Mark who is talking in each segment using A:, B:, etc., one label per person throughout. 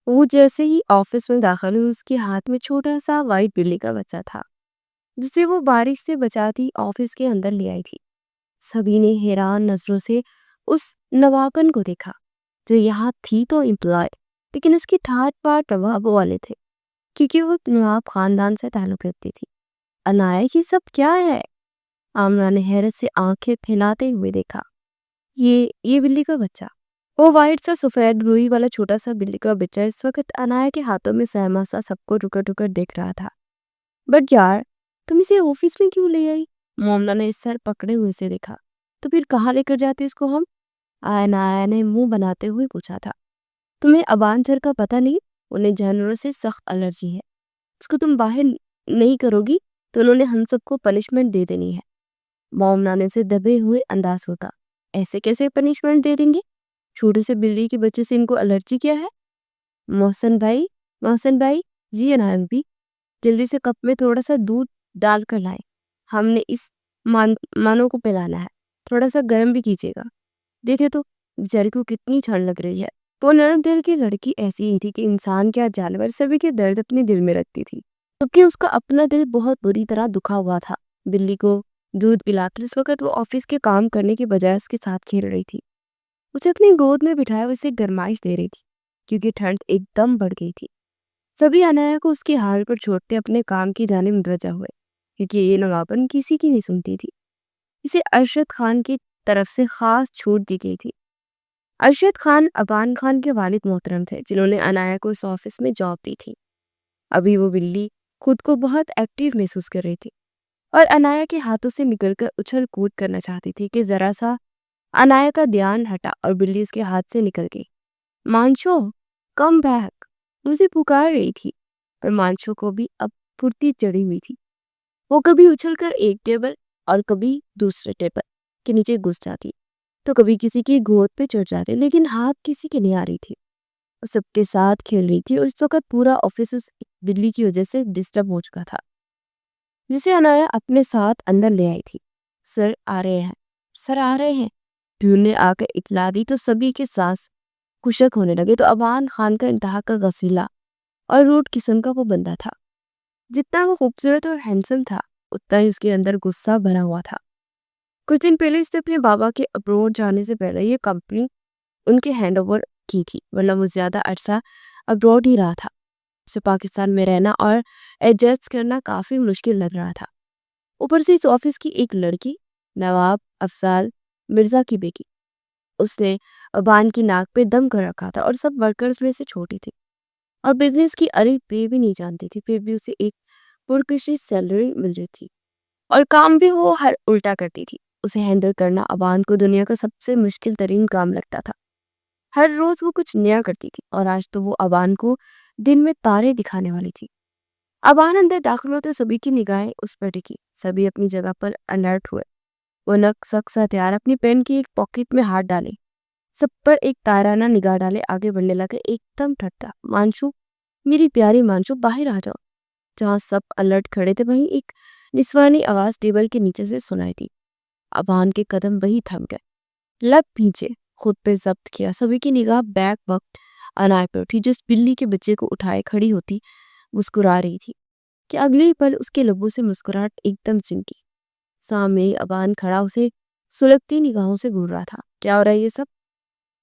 A: وہ جیسے ہی آفس میں داخل ہوئی اس کے ہاتھ میں چھوٹا سا وائٹ بلی کا بچہ تھا جسے وہ بارش سے بچاتی آفس کے اندر لے آئی تھی۔ سبھی نے حیران نظروں سے اس نوابن کو دیکھا جو یہاں تھی تو امپلائی، لیکن اس کی ٹھاٹ پاٹ نواب والے تھے کیونکہ وہ نواب خاندان سے تعلق رکھتی تھی۔ انایا یہ سب کیا ہے؟ آمنہ نے حیرت سے آنکھیں پھیلاتے ہوئے دیکھا۔ یہ بلی کا بچہ، وہ وائٹ سا سفید روئی والا چھوٹا سا بلی کا بچہ اس وقت انایا کے ہاتھوں میں سہما سا سب کو ٹکر ٹکر دیکھ رہا تھا۔ بٹ یار، تم اسے آفس میں کیوں لے آئی؟ مومنہ نے سر پکڑے ہوئے سے دیکھا۔ تو پھر کہاں لے کر جاتے اس کو ہم؟ انایا نے منہ بناتے ہوئے پوچھا تھا۔ تمہیں ابان سر کا پتہ نہیں؟ انہیں جانوروں سے سخت الرجی ہے۔ اس کو تم باہر نہیں کرو گی تو انہوں نے ہم سب کو پنشمنٹ دے دینی ہے۔ مومنہ نے سے دبے ہوئے انداز ہوتا۔ ایسے کیسے پنشمنٹ دے دیں گے؟ چھوٹے سے بلی کے بچے سے ان کو الرجی کیا ہے؟ محسن بھائی، جی انایا بھی، جلدی سے کپ میں تھوڑا سا دودھ ڈال کر لائیں، ہم نے اس مانو کو پلانا ہے، تھوڑا سا گرم بھی کیجیے گا۔ دیکھے تو بیچاری کو کتنی ٹھنڈ لگ رہی ہے۔ وہ نرم دل کی لڑکی ایسی ہی تھی کہ انسان کیا جانور سبھی کے درد اپنے دل میں رکھتی تھی، کیونکہ اس کا اپنا دل بہت بری طرح دکھا ہوا تھا۔ بلی کو دودھ پلا کر اس وقت وہ آفس کے کام کرنے کے بجائے اس کے ساتھ کھیل رہی تھی۔ اسے اپنی گود میں بٹھایا اسے گرمائش دے رہی تھی کیونکہ ٹھنڈ ایک دم بڑھ گئی تھی۔ سبھی انایا کو اس کے حال پر چھوڑتے اپنے کام کی جانب متوجہ ہوئے کیونکہ یہ نوابن کسی کی نہیں سنتی تھی۔ اسے ارشد خان کی طرف سے خاص چھوٹ دی گئی تھی۔ ارشد خان ابان خان کے والد محترم تھے جنہوں نے انایا کو اس آفس میں جاب دی تھی۔ ابھی وہ بلی خود کو بہت ایکٹیو محسوس کر رہی تھی اور انایا کے ہاتھوں سے نکل کر اچھل کود کرنا چاہتی تھی کہ ذرا سا انایا کا دھیان ہٹا اور بلی اس کے ہاتھ سے نکل گئی۔ مانشو، کم بیک، مجھے پکار رہی تھی، پر مانشو کو بھی اب پھرتی چڑھی ہوئی تھی۔ وہ کبھی اچھل کر ایک ٹیبل اور کبھی دوسرے ٹیبل کے نیچے گھس جاتی تو کبھی کسی کی گود پہ چڑھ جاتے، لیکن ہاتھ کسی کے نہیں آ رہی تھی۔ وہ سب کے ساتھ کھیل رہی تھی اور اس وقت پورا آفس اس بلی کی وجہ سے ڈسٹرب ہو چکا تھا جسے انایا اپنے ساتھ اندر لے آئی تھی۔ سر آ رہے ہیں پیون نے آ کر اطلاع دی تو سبھی کے سانس خشک ہونے لگے۔ تو ابان خان کا انتہا کا غسیلا اور روڈ قسم کا وہ بندہ تھا۔ جتنا وہ خوبصورت اور ہینڈسم تھا اتنا ہی اس کے اندر غصہ بھرا ہوا تھا۔ کچھ دن پہلے اس نے اپنے بابا کے ابروڈ جانے سے پہلے یہ کمپنی ان کے ہینڈ اوور کی تھی، ورنہ وہ زیادہ عرصہ ابروڈ ہی رہا تھا۔ اسے پاکستان میں رہنا اور ایڈجسٹ کرنا کافی مشکل لگ رہا تھا۔ اوپر سے اس آفس کی ایک لڑکی نواب افضال مرزا کی بیٹی، اس نے ابان کی ناک پہ دم کر رکھا تھا اور سب ورکرز میں سے چھوٹی تھی اور بزنس کی ارے پہ بھی نہیں جانتی تھی، پھر بھی اسے ایک پرکشش سیلری مل رہی تھی اور کام بھی وہ ہر الٹا کرتی تھی۔ اسے ہینڈل کرنا ابان کو دنیا کا سب سے مشکل ترین کام لگتا تھا۔ ہر روز وہ کچھ نیا کرتی تھی اور آج تو وہ ابان کو دن میں تارے دکھانے والی تھی۔ ابان اندر داخل ہوتے سبھی کی نگاہیں اس پر ٹکی، سبھی اپنی جگہ پر الرٹ ہوئے۔ وہ نک سک ہتھیار اپنی پین کی ایک پاکٹ میں ہاتھ ڈالے، سب پر ایک تارانہ نگاہ ڈالے آگے بڑھنے لگے، ایک دم ٹھٹا۔ مانشو، میری پیاری مانشو، باہر آ جاؤ۔ جہاں سب الرٹ کھڑے تھے وہیں ایک نسوانی آواز ٹیبل کے نیچے سے سنائی دی۔ ابان کے قدم وہی تھم گئے، لب پیچھے خود پہ ضبط کیا۔ سبھی کی نگاہ بیک وقت انایا پہ اٹھی جس بلی کے بچے کو اٹھائے کھڑی ہوتی مسکرا رہی تھی کہ اگلے ہی پل اس کے لبوں سے مسکراہٹ ایک دم سمٹی۔ سامنے ابان کھڑا اسے سلگتی نگاہوں سے گھور رہا تھا۔ کیا ہو رہا ہے یہ سب؟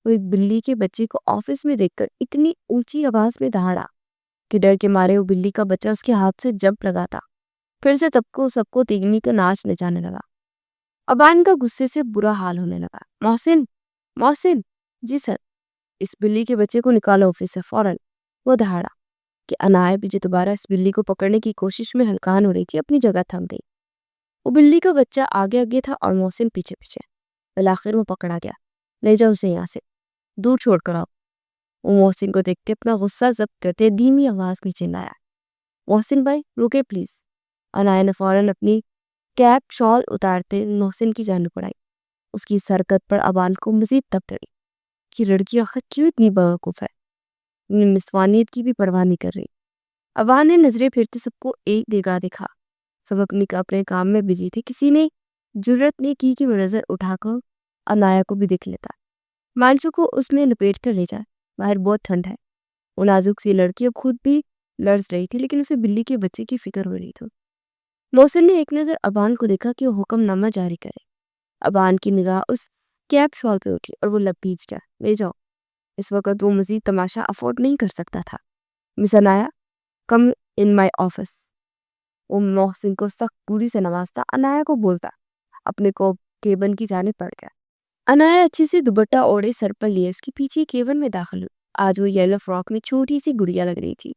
A: وہ ایک بلی کے بچے کو آفس میں دیکھ کر اتنی اونچی آواز میں دہاڑا کہ ڈر کے مارے وہ بلی کا بچہ اس کے ہاتھ سے جمپ لگاتا۔ پھر سے سب کو تیگنی کا ناچ نچانے لگا۔ ابان کا غصے سے برا حال ہونے لگا۔ محسن، جی سر، اس بلی کے بچے کو نکالو آفس سے فوراً۔ وہ دہاڑا کہ انایا بھی جو دوبارہ اس بلی کو پکڑنے کی کوشش میں ہلکان ہو رہی تھی اپنی جگہ تھم گئی۔ وہ بلی کا بچہ آگے تھا اور محسن پیچھے پیچھے۔ بالآخر وہ پکڑا گیا۔ لے جاؤ اسے یہاں سے، دور چھوڑ کر آؤ۔ وہ محسن کو دیکھ کے اپنا غصہ ضبط کرتے دھیمی آواز میں چلایا، محسن بھائی رکے پلیز۔ انایا نے فوراً اپنی کیپ شال اتارتے محسن کی جانب بڑھائی۔ اس کی حرکت پر ابان کو مزید تب چڑھی کہ لڑکی آخر کیوں اتنی بیوقوف ہے، نسوانیت کی بھی پرواہ نہیں کر رہی۔ ابان نے نظریں پھرتے سب کو ایک نگاہ دکھا۔ سب اپنے کام میں بزی تھے، کسی نے جرت نہیں کی کہ وہ نظر اٹھا کر انایا کو بھی دیکھ لیتا۔ مانشو کو اس میں لپیٹ کر لے جائے، باہر بہت ٹھنڈ ہے۔ وہ نازک سی لڑکی اب خود بھی لرز رہی تھی، لیکن اسے بلی کے بچے کی فکر ہو رہی تھی۔ محسن نے ایک نظر ابان کو دیکھا کہ وہ حکم نامہ جاری کرے۔ ابان کی نگاہ اس کیپ شال پہ اٹھی اور وہ لپیچ گیا۔ لے جاؤ۔ اس وقت وہ مزید تماشا افورڈ نہیں کر سکتا تھا۔ مس عنایا، کم ان مائی آفس۔ وہ محسن کو سخت پوری سے نوازتا عنایا کو بولتا اپنے کو کیبن کی جانب پڑ گیا۔ عنایا اچھی سے دوپٹہ اوڑھے سر پر لیے اس کے پیچھے کیبن میں داخل ہوئی۔ آج وہ یلو فراک میں چھوٹی سی گڑیا لگ رہی تھی۔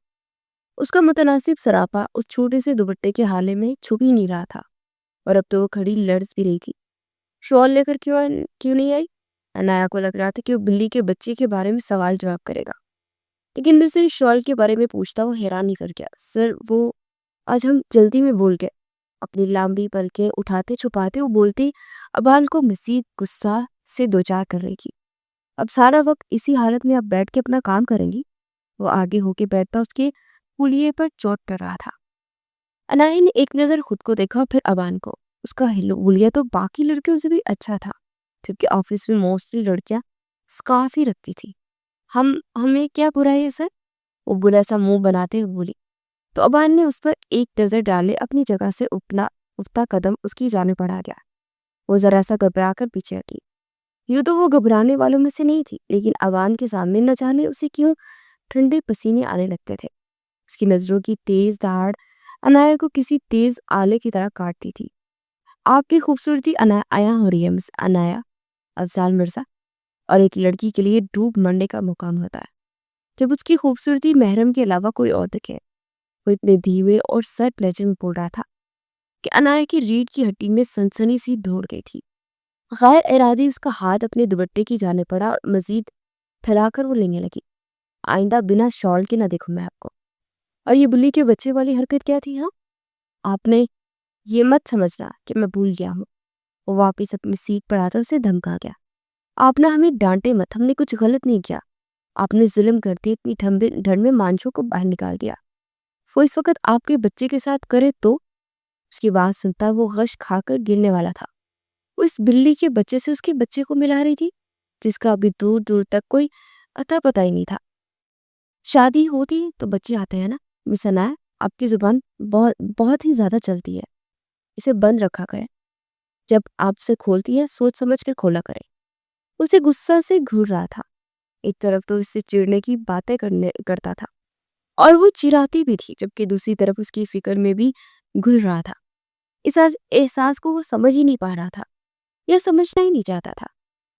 A: اس کا متناسب سراپا اس چھوٹے سے دوپٹے کے حالے میں چھپ ہی نہیں رہا تھا، اور اب تو وہ کھڑی لرز بھی رہی تھی۔ شال لے کر کیوں نہیں آئی؟ عنایا کو لگ رہا تھا کہ وہ بلی کے بچے کے بارے میں سوال جواب کرے گا، لیکن میں سے شال کے بارے میں پوچھتا وہ حیران نہیں کر گیا۔ سر، وہ آج ہم جلدی میں بول گئے۔ اپنی لمبی پلکیں اٹھاتے چھپاتے وہ بولتی ابان کو مزید غصہ سے دوچار کر رہی تھی۔ اب سارا وقت اسی حالت میں آپ بیٹھ کے اپنا کام کریں گی؟ وہ آگے ہو کے بیٹھتا اس کے پولیے پر چوٹ کر رہا تھا۔ عنایا نے ایک نظر خود کو دیکھا پھر ابان کو۔ اس کا حلیہ تو باقی لڑکیوں سے بھی اچھا تھا، کیونکہ آفس میں موسٹلی لڑکیاں سکارف ہی رکھتی تھی۔ ہمیں کیا برائی ہے سر؟ وہ برا سا منہ بناتے ہوئے بولی۔ تو ابان نے اس پر ایک نظر ڈالے اپنی جگہ سے اٹھتا قدم اس کی جانب بڑھا گیا۔ وہ ذرا سا گھبرا کر پیچھے ہٹی۔ یوں تو وہ گھبرانے والوں میں سے نہیں تھی، لیکن ابان کے سامنے نہ جانے اسے کیوں ٹھنڈے پسینے آنے لگتے تھے۔ اس کی نظروں کی تیز دھاڑ عنایا کو کسی تیز آلے کی طرح کاٹتی تھی۔ آپ کی خوبصورتی عیاں ہو رہی ہے مس عنایا، افضال مرزا، اور ایک لڑکی کے لیے ڈوب مرنے کا مقام ہوتا ہے جب اس کی خوبصورتی محرم کے علاوہ کوئی اور دکھے۔ وہ اتنے دھیمے اور سرد لہجے میں بول رہا تھا کہ عنایا کی ریڑھ کی ہڈی میں سنسنی سی دوڑ گئی تھی۔ غیر ارادی اس کا ہاتھ اپنے دوپٹے کی جانب پڑا اور مزید پھیلا کر وہ لینے لگی۔ آئندہ بنا شال کے نہ دیکھوں میں آپ کو۔ اور یہ بلی کے بچے والی حرکت کیا تھی؟ ہاں، آپ نے یہ مت سمجھنا کہ میں بھول گیا ہوں۔ وہ واپس اپنی سیٹ پر آتا اسے دھمکا گیا۔ آپ نے ہمیں ڈانٹے مت، ہم نے کچھ غلط نہیں کیا۔ آپ نے ظلم کرتے اتنی ٹھنڈ میں مانچھوں کو باہر نکال دیا۔ وہ اس وقت آپ کے بچے کے ساتھ کرے تو؟ اس کی بات سنتا وہ غش کھا کر گرنے والا تھا۔ وہ اس بلی کے بچے سے اس کے بچے کو ملا رہی تھی، جس کا ابھی دور دور تک کوئی اتا پتہ ہی نہیں تھا۔ شادی ہوتی تو بچے آتے ہیں نا مس عنایا، آپ کی زبان بہت ہی زیادہ چلتی ہے، اسے بند رکھا کریں۔ جب آپ سے کھولتی ہے سوچ سمجھ کر کھولا کریں۔ اسے غصہ سے گھور رہا تھا۔ ایک طرف تو اس سے چڑنے کی باتیں کرتا تھا اور وہ چراتی بھی تھی، جبکہ دوسری طرف اس کی فکر میں بھی گھل رہا تھا۔ اس احساس کو وہ سمجھ ہی نہیں پا رہا تھا یا سمجھنا ہی نہیں چاہتا تھا۔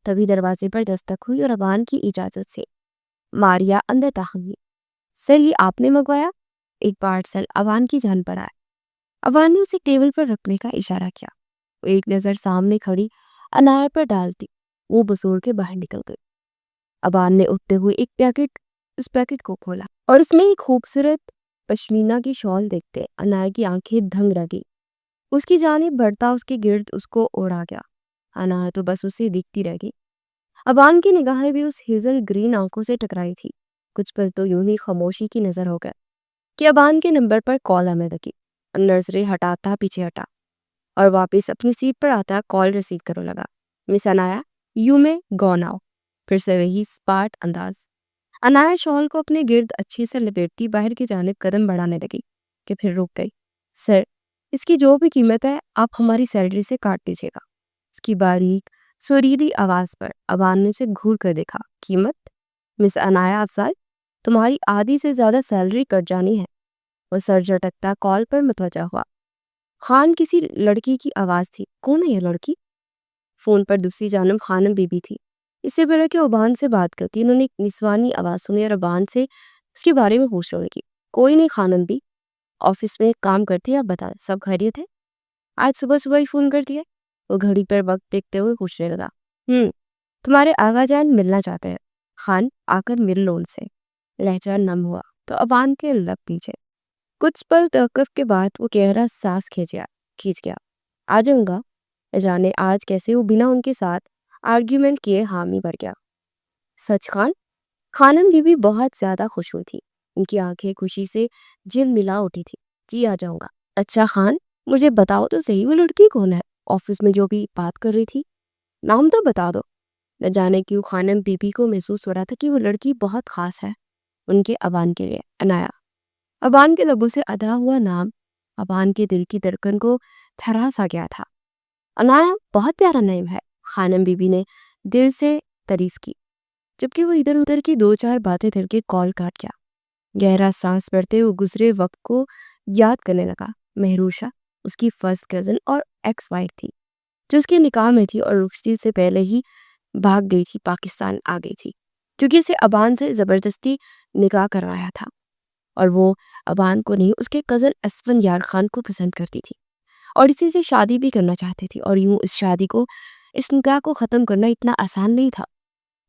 A: تبھی دروازے پر دستک ہوئی اور ابان کی اجازت سے ماریا اندر داخل ہوئی۔ سر، یہ آپ نے منگوایا؟ ایک پارسل ابان کی جان پڑا ہے۔ ابان نے اسے ٹیبل پر رکھنے کا اشارہ کیا۔ وہ ایک نظر سامنے کھڑی عنایا پر ڈالتی وہ بسور کے باہر نکل گئی۔ ابان نے اٹھتے ہوئے اس پیکٹ کو کھولا اور اس میں ایک خوبصورت پشمینہ کی شال دیکھتے عنایا کی آنکھیں دھنگ رہ گئی۔ اس کی جانب بڑھتا اس کے گرد اس کو اوڑھا گیا۔ عنایا تو بس اسے دیکھتی رہ گئی۔ ابان کی نگاہیں بھی اس ہیزل گرین آنکھوں سے ٹکرائی تھی۔ کچھ پل تو یوں ہی خاموشی کی نظر ہو گئے کہ ابان کے نمبر پر کال آنے لگی۔ نظریں ہٹاتا پیچھے ہٹا اور واپس اپنی سیٹ پر آتا کال ریسیو کرنے لگا۔ مس عنایا، یو میں گو ناؤ۔ پھر سے وہی سپاٹ انداز۔ عنایا شال کو اپنے گرد اچھے سے لپیٹتی باہر کی جانب قدم بڑھانے لگی کہ پھر رک گئی۔ سر، اس کی جو بھی قیمت ہے آپ ہماری سیلری سے کاٹ لیجیے گا۔ اس کی باریک سریلی آواز پر ابان نے اسے گھور کر دیکھا۔ قیمت؟ مس عنایا افضال، تمہاری آدھی سے زیادہ سیلری کٹ جانی ہے۔ وہ سر جھٹکتا کال پر متوجہ ہوا۔ خان کسی لڑکی کی آواز تھی۔ کون ہے یہ لڑکی؟ فون پر دوسری جانب خانم بی بی تھی۔ اس سے پہلے کہ ابان سے بات کرتی انہوں نے ایک نسوانی آواز سنی اور ابان سے اس کے بارے میں پوچھنے لگی۔ کوئی نہیں خانم بی، آفس میں کام کرتی ہے، آپ بتا سب خیریت ہے؟ آج صبح ہی فون کرتی ہے؟ وہ گھڑی پر وقت دیکھتے ہوئے پوچھنے لگا۔ تمہارے آغا جان ملنا چاہتے ہیں، خان آ کر مل لو ان سے۔ لہجہ نم ہوا تو ابان کے لب پیچھے۔ کچھ پل توقف کے بعد وہ گہرا سانس کھینچ گیا۔ آ جاؤں گا۔ جانے آج کیسے وہ بنا ان کے ساتھ آرگیومنٹ کیے حامی بھر گیا۔ سچ خان؟ خانم بی بی بہت زیادہ خوش ہوئی تھی۔ ان کی آنکھیں خوشی سے جل ملا اٹھی تھی۔ جی آ جاؤں گا۔ اچھا خان، مجھے بتاؤ تو صحیح وہ لڑکی کون ہے آفس میں جو بھی بات کر رہی تھی؟ نام تو بتا دو۔ نہ جانے کیوں خانم بی بی کو محسوس ہو رہا تھا کہ وہ لڑکی بہت خاص ہے۔ ان کے ابان کے لیے عنایا۔ ابان کے لبوں سے ادا ہوا نام ابان کے دل کی دھڑکن کو تھرا سا گیا تھا۔ عنایا بہت پیارا نام ہے، خانم بی بی نے دل سے تعریف کی، جبکہ وہ ادھر ادھر کی دو چار باتیں دھر کے کال کاٹ گیا۔ گہرا سانس بھرتے وہ گزرے وقت کو یاد کرنے لگا۔ مہروشہ اس کی فرسٹ کزن اور ایکس وائف تھی، جو اس کے نکاح میں تھی اور رخصتی سے پہلے ہی بھاگ گئی تھی، پاکستان آ گئی تھی، کیونکہ اسے ابان سے زبردستی نکاح کروایا تھا، اور وہ ابان کو نہیں، اس کے کزن اسفند یار خان کو پسند کرتی تھی اور اسی سے شادی بھی کرنا چاہتی تھی۔ اور یوں اس نکاح کو ختم کرنا اتنا آسان نہیں تھا۔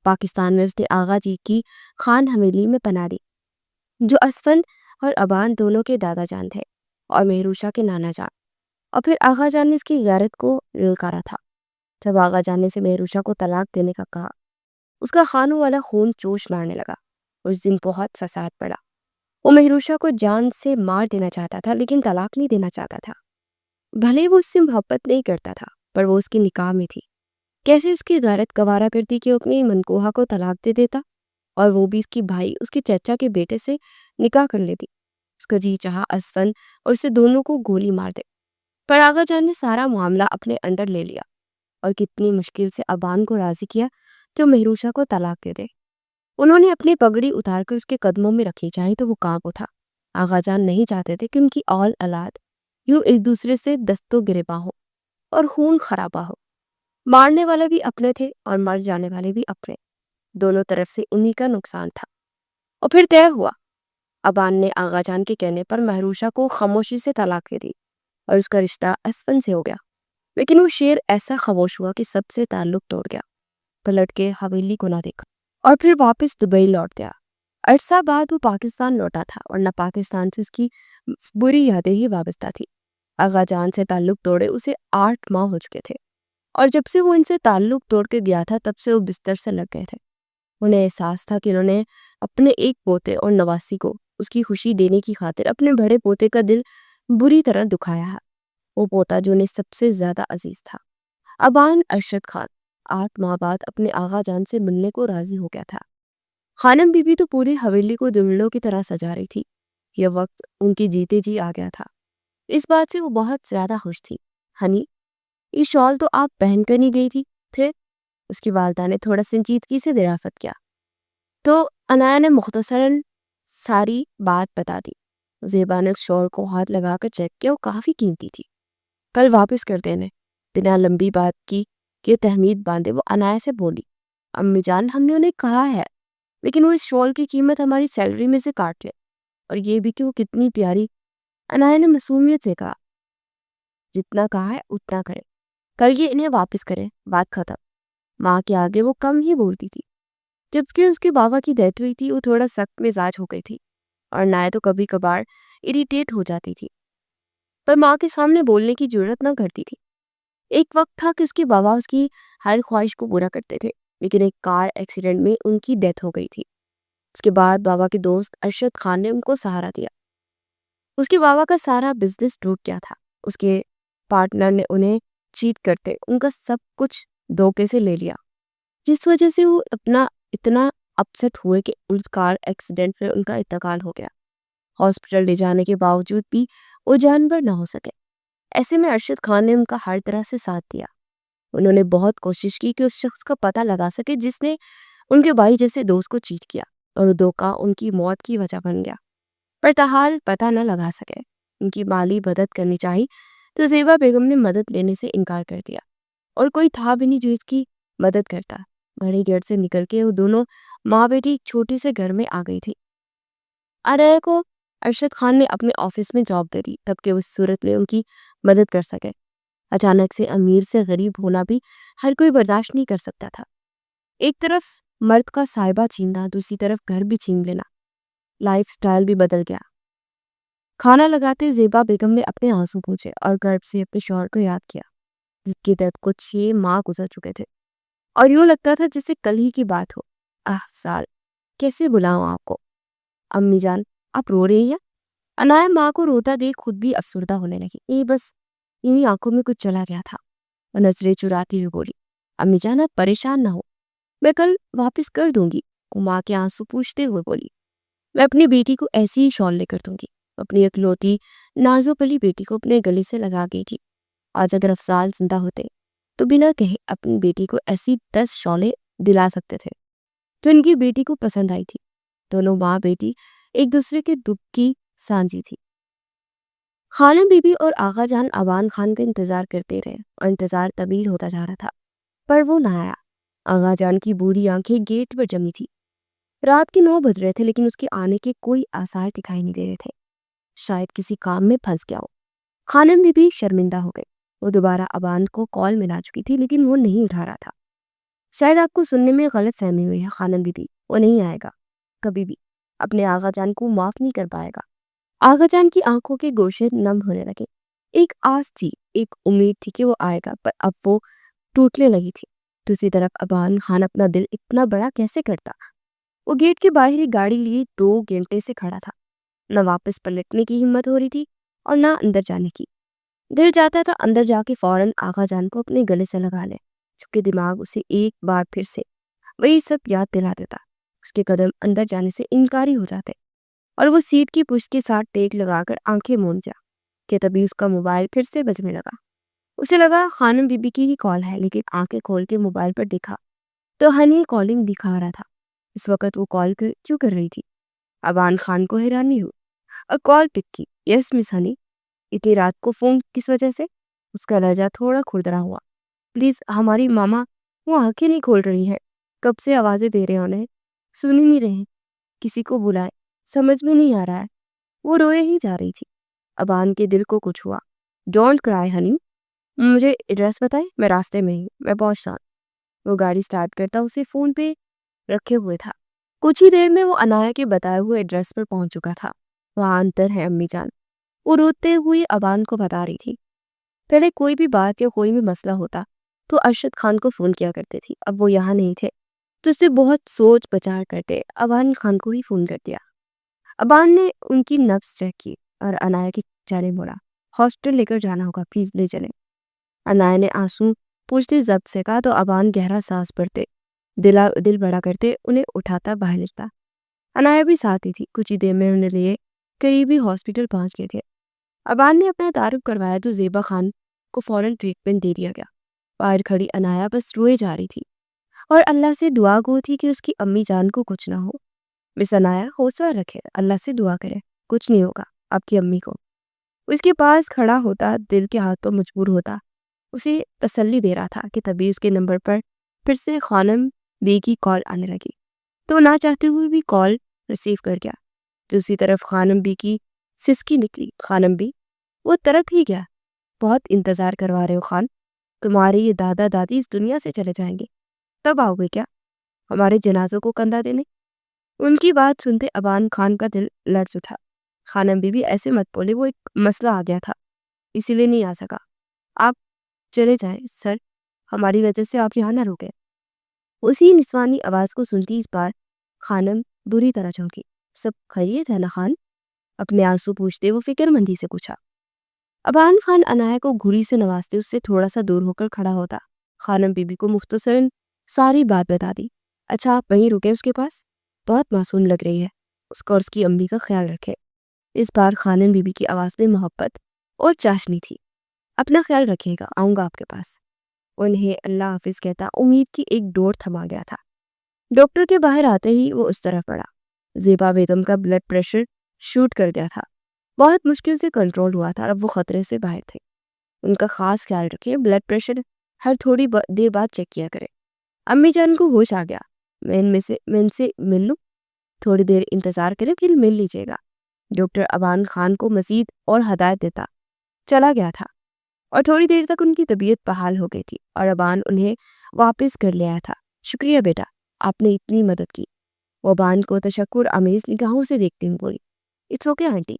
A: پاکستان میں اس نے آغا جی کی خان حویلی میں پناہ لی، جو اسفند اور ابان دونوں کے دادا جان تھے اور مہروشہ کے نانا جان۔ اور پھر آغا جان نے اس کی غیرت کو للکارا تھا۔ جب آغا جان نے اسے مہروشہ کو طلاق دینے کا کہا، اس کا خانوں والا خون جوش مارنے لگا۔ اس دن بہت فساد پڑا۔ وہ مہروشہ کو جان سے مار دینا چاہتا تھا، لیکن طلاق نہیں دینا چاہتا تھا۔ بھلے وہ اس سے محبت نہیں کرتا تھا، پر وہ اس کی نکاح میں تھی۔ کیسے اس کی غیرت گوارا کرتی کہ وہ اپنی منکوہا کو طلاق دے دیتا، اور وہ بھی اس کی بھائی اس کے چچا کے بیٹے سے نکاح کر لیتی۔ اس کا جی چاہا اسفند اور اسے دونوں کو گولی مار دے، پر آغا جان نے سارا معاملہ اپنے انڈر لے لیا اور کتنی مشکل سے ابان کو راضی کیا جو مہروشہ کو طلاق دے دے۔ انہوں نے اپنی پگڑی اتار کر اس کے قدموں میں رکھی، چاہی تو وہ کانپ اٹھا۔ آغا جان نہیں چاہتے تھے کہ ان کی اولاد یوں ایک دوسرے سے دست و گریباں ہو اور خون خرابہ ہو۔ مارنے والے بھی اپنے تھے اور مر جانے والے بھی اپنے، دونوں طرف سے انہی کا نقصان تھا۔ اور پھر طے ہوا، ابان نے آغا جان کے کہنے پر مہروشہ کو خاموشی سے طلاق دے دی اور اس کا رشتہ اسفند سے ہو گیا۔ لیکن وہ شیر ایسا خاموش ہوا کہ سب سے تعلق توڑ گیا، پلٹ کے حویلی کو نہ دیکھا اور پھر واپس دبئی لوٹ گیا۔ عرصہ بعد وہ پاکستان لوٹا تھا، اور نہ پاکستان سے اس کی بری یادیں ہی وابستہ تھی۔ آغا جان سے تعلق توڑے اسے 8 ماہ ہو چکے تھے، اور جب سے وہ ان سے تعلق توڑ کے گیا تھا تب سے وہ بستر سے لگ گئے تھے۔ انہیں احساس تھا کہ انہوں نے اپنے ایک پوتے اور نواسی کو اس کی خوشی دینے کی خاطر اپنے بڑے پوتے کا دل بری طرح دکھایا ہے، وہ پوتا جو انہیں سب سے زیادہ عزیز تھا۔ ابان ارشد خان 8 ماہ بعد اپنے آغا جان سے ملنے کو راضی ہو گیا تھا۔ خانم بی بی تو پوری حویلی کو دملوں کی طرح سجا رہی تھی۔ یہ وقت ان کی جیتے جی آ گیا تھا۔ اس بات سے وہ بہت زیادہ خوش تھی۔ ہنی، یہ شال تو آپ پہن کر نہیں گئی تھی؟ پھر اس کی والدہ نے تھوڑا سنجیدگی سے دریافت کیا تو عنایا نے مختصراً ساری بات بتا دی۔ زیبا نے اس شال کو ہاتھ لگا کر چیک کیا، وہ کافی قیمتی تھی، کل واپس کر دینے۔ بنا لمبی بات کی کہ تحمید باندھے وہ عنایا سے بولی، امی جان ہم نے انہیں کہا ہے، لیکن وہ اس شال کی قیمت ہماری سیلری میں سے کاٹ لے، اور یہ بھی کہ وہ کتنی پیاری۔ عنایا نے معصومیت سے کہا، جتنا کہا ہے اتنا کرے، کل یہ انہیں واپس کرے، بات ختم۔ ماں کے آگے وہ کم ہی بولتی تھی، جبکہ اس کے بابا کی ڈیتھ ہوئی تھی وہ تھوڑا سخت مزاج ہو گئی تھی، اور عنایا تو کبھی کبھار اریٹیٹ ہو جاتی تھی، پر ماں کے سامنے بولنے کی جرات نہ کرتی تھی۔ ایک وقت تھا کہ اس کے بابا اس کی ہر خواہش کو پورا کرتے تھے، لیکن ایک کار ایکسیڈنٹ میں ان کی ڈیتھ ہو گئی تھی۔ اس کے بعد بابا کے دوست ارشد خان نے ان کو سہارا دیا۔ اس کے بابا کا سارا بزنس ٹوٹ گیا تھا، اس کے پارٹنر نے انہیں چیٹ کرتے ان کا سب کچھ دھوکے سے لے لیا، جس وجہ سے وہ اتنا اپسٹ ہوئے کہ اس کار ایکسیڈنٹ میں ان کا انتقال ہو گیا۔ ہاسپٹل لے جانے کے باوجود بھی وہ جانور نہ ہو سکے۔ ایسے میں ارشد خان نے ان کا ہر طرح سے ساتھ دیا۔ انہوں نے بہت کوشش کی کہ اس شخص کا پتہ لگا سکے جس نے ان کے بھائی جیسے دوست کو چیٹ کیا، اور وہ دھوکہ ان کی موت کی وجہ بن گیا، پر تاحال پتہ نہ لگا سکے۔ ان کی مالی مدد کرنی چاہی تو زیبا بیگم نے مدد لینے سے انکار کر دیا، اور کوئی تھا بھی نہیں جو اس کی مدد کرتا۔ بڑے گیٹ سے نکل کے وہ دونوں ماں بیٹی ایک چھوٹے سے گھر میں آ گئی تھی۔ عنایا کو ارشد خان نے اپنے آفس میں جاب دے دی، تب کہ اس صورت میں ان کی مدد کر سکے۔ اچانک سے امیر سے غریب ہونا بھی ہر کوئی برداشت نہیں کر سکتا تھا۔ ایک طرف مرد کا صاحبہ چھیننا، دوسری طرف گھر بھی چھین لینا، لائف سٹائل بھی بدل گیا۔ کھانا لگاتے زیبا بیگم نے اپنے آنسو پوچھے اور گرب سے اپنے شوہر کو یاد کیا، جس کی ڈیتھ کو 6 ماہ گزر چکے تھے، اور یوں لگتا تھا جسے کل ہی کی بات ہو۔ سال کیسے بلاؤں آپ کو؟ امی جان آپ رو رہی ہیں؟ عنایا ماں کو روتا دیکھ خود بھی افسردہ ہونے لگی۔ بس انہی آنکھوں میں کچھ چلا گیا تھا، اور نظریں چراتی ہوئی بولی، امی جان آپ پریشان نہ ہو، میں کل واپس کر دوں گی۔ وہ ماں کے آنسو پوچھتے ہوئے بولی، میں اپنی بیٹی کو ایسی ہی شال لے کر دوں گی۔ اپنی اکلوتی نازو پلی بیٹی کو اپنے گلے سے لگا گئی تھی۔ آج اگر افضال زندہ ہوتے تو بنا کہے اپنی بیٹی کو ایسی 10 شالیں دلا سکتے تھے جو ان کی بیٹی کو پسند آئی تھی۔ دونوں ماں بیٹی ایک دوسرے کے دکھ کی سانجی تھی۔ خانم بی بی اور آغا جان ابان خان کا انتظار کرتے رہے اور انتظار طویل ہوتا جا رہا تھا، پر وہ نہ آیا۔ آغا جان کی بوڑھی آنکھیں گیٹ پر جمی تھی۔ رات کے 9 بج رہے تھے لیکن اس کے آنے کے کوئی آثار دکھائی نہیں دے رہے تھے۔ شاید کسی کام میں پھنس گیا ہو۔ خانم بی بی شرمندہ ہو گئے۔ وہ دوبارہ ابان کو کال ملا چکی تھی لیکن وہ نہیں اٹھا رہا تھا۔ شاید آپ کو سننے میں غلط فہمی ہوئی ہے خانم بی بی، وہ نہیں آئے گا کبھی بھی، اپنے آغا جان کو معاف نہیں کر پائے گا۔ آغا جان کی آنکھوں کے گوشے نم ہونے لگے۔ ایک آس تھی، ایک امید تھی کہ وہ آئے گا، پر اب وہ ٹوٹنے لگی تھی۔ دوسری طرف ابان خان اپنا دل اتنا بڑا کیسے کرتا؟ وہ گیٹ کے باہر ہی گاڑی لیے 2 گھنٹے سے کھڑا تھا۔ نہ واپس پلٹنے کی ہمت ہو رہی تھی اور نہ اندر جانے کی۔ دل چاہتا تھا اندر جا کے فوراً آغا جان کو اپنے گلے سے لگا لے، چونکہ دماغ اسے ایک بار پھر سے وہی سب یاد دلا دیتا۔ اس کے قدم اندر جانے سے انکاری ہو جاتے اور وہ سیٹ کی پشت کے ساتھ ٹیک لگا کر آنکھیں موند جا کہ تبھی اس کا موبائل پھر سے بجنے لگا۔ اسے لگا خانم بی بی کی ہی کال ہے، لیکن آنکھیں کھول کے موبائل پر دیکھا تو ہنی کالنگ دکھا رہا تھا۔ اس وقت وہ کال کیوں کر رہی تھی؟ ابان خان کو حیرانی ہوئی اور کال پک کی۔ یس مس ہنی، اتنی رات کو فون کس وجہ سے؟ اس کا لہجہ تھوڑا کھردرا ہوا۔ پلیز ہماری ماما، وہ آنکھیں نہیں کھول رہی ہے، کب سے آوازیں دے رہے ہیں انہیں، سن ہی نہیں رہے، کسی کو بلائے، سمجھ میں نہیں آ رہا ہے۔ وہ روئے ہی جا رہی تھی۔ ابان کے دل کو کچھ ہوا۔ ڈونٹ کرائی ہنی، مجھے ایڈریس بتائیں، میں راستے میں ہی، میں پہنچتا ہوں۔ وہ گاڑی سٹارٹ کرتا اسے فون پہ رکھے ہوئے تھا۔ کچھ ہی دیر میں وہ انایا کے بتائے ہوئے ایڈریس پر پہنچ چکا تھا۔ وہاں انتر ہے امی جان، وہ روتے ہوئے ابان کو بتا رہی تھی۔ پہلے کوئی بھی بات یا کوئی بھی مسئلہ ہوتا تو ارشد خان کو فون کیا کرتے تھی، اب وہ یہاں نہیں تھے تو اسے بہت سوچ بچار کرتے ابان خان کو ہی فون کر دیا۔ ابان نے ان کی نبض چیک کی اور انایا کی جانب مڑا۔ ہاسپٹل لے کر جانا ہوگا، پلیز لے چلیں۔ انایا نے آنسو پوچھتے ضبط سے کہا تو ابان گہرا سانس بھرتے دل بڑا کرتے انہیں اٹھاتا باہر لکھتا۔ انایا بھی ساتھ ہی تھی۔ کچھ ہی دیر میں انہیں لیے قریبی ہاسپٹل پہنچ گئے تھے۔ ابان نے اپنا تعارف کروایا تو زیبا خان کو فوراً ٹریٹمنٹ دے دیا گیا۔ باہر کھڑی انایا بس روئے جا رہی تھی اور اللہ سے دعا گو تھی کہ اس کی امی جان کو کچھ نہ ہو۔ مس انایا حوصلہ رکھے، اللہ سے دعا کرے، کچھ نہیں ہوگا آپ کی امی کو۔ اس کے پاس کھڑا ہوتا، دل کے ہاتھوں مجبور ہوتا، اسے تسلی دے رہا تھا کہ تبھی اس کے نمبر پر پھر سے خانم بی کی کال آنے لگی تو نہ چاہتے ہوئے بھی کال ریسیو کر گیا۔ دوسری طرف خانم بی کی سسکی نکلی۔ خانم بی، وہ طرف ہی گیا، بہت انتظار کروا رہے ہو خان، تمہارے یہ دادا دادی اس دنیا سے چلے جائیں گے، تب آؤ گے کیا ہمارے جنازوں کو کندھا دینے؟ ان کی بات سنتے ابان خان کا دل لرز اٹھا۔ خانم بی بی ایسے مت بولے، وہ ایک مسئلہ آ گیا تھا اسی لیے نہیں آ سکا، آپ چلے جائیں سر، ہماری وجہ سے آپ یہاں نہ رکے۔ اسی نسوانی آواز کو سنتی اس بار خانم بری طرح چونکی۔ سب خیریت ہے نا خان؟ اپنے آنسو پوچھتے وہ فکر مندی سے پوچھا۔ ابان خان انایا کو گھڑی سے نوازتے اس سے تھوڑا سا دور ہو کر کھڑا ہوتا۔ خانم بی بی کو مختصراً ساری بات بتا دی۔ اچھا آپ وہیں رکے اس کے پاس، بہت معصوم لگ رہی ہے، اس کا اور اس کی امی کا خیال رکھے۔ اس بار خانم بی بی کی آواز میں محبت اور چاشنی تھی۔ اپنا خیال رکھیے گا، آؤں گا آپ کے پاس۔ انہیں اللہ حافظ کہتا امید کی ایک ڈور تھما گیا تھا۔ ڈاکٹر کے باہر آتے ہی وہ اس طرف پڑا۔ زیبا بیگم کا بلڈ پریشر شوٹ کر گیا تھا، بہت مشکل سے کنٹرول ہوا تھا، اب وہ خطرے سے باہر تھے۔ ان کا خاص خیال رکھیں، بلڈ پریشر ہر تھوڑی دیر بعد چیک کیا کرے۔ امی جان کو ہوش آ گیا، میں ان سے مل لوں؟ تھوڑی دیر انتظار کرے پھر مل لیجیے گا۔ ڈاکٹر ابان خان کو مزید اور ہدایت دیتا چلا گیا تھا اور تھوڑی دیر تک ان کی طبیعت بحال ہو گئی تھی اور ابان انہیں واپس کر لے آیا تھا۔ شکریہ بیٹا، آپ نے اتنی مدد کی۔ وہ ابان کو تشکر آمیز نگاہوں سے دیکھتی ہوئی بولی، اٹس اوکے آنٹی،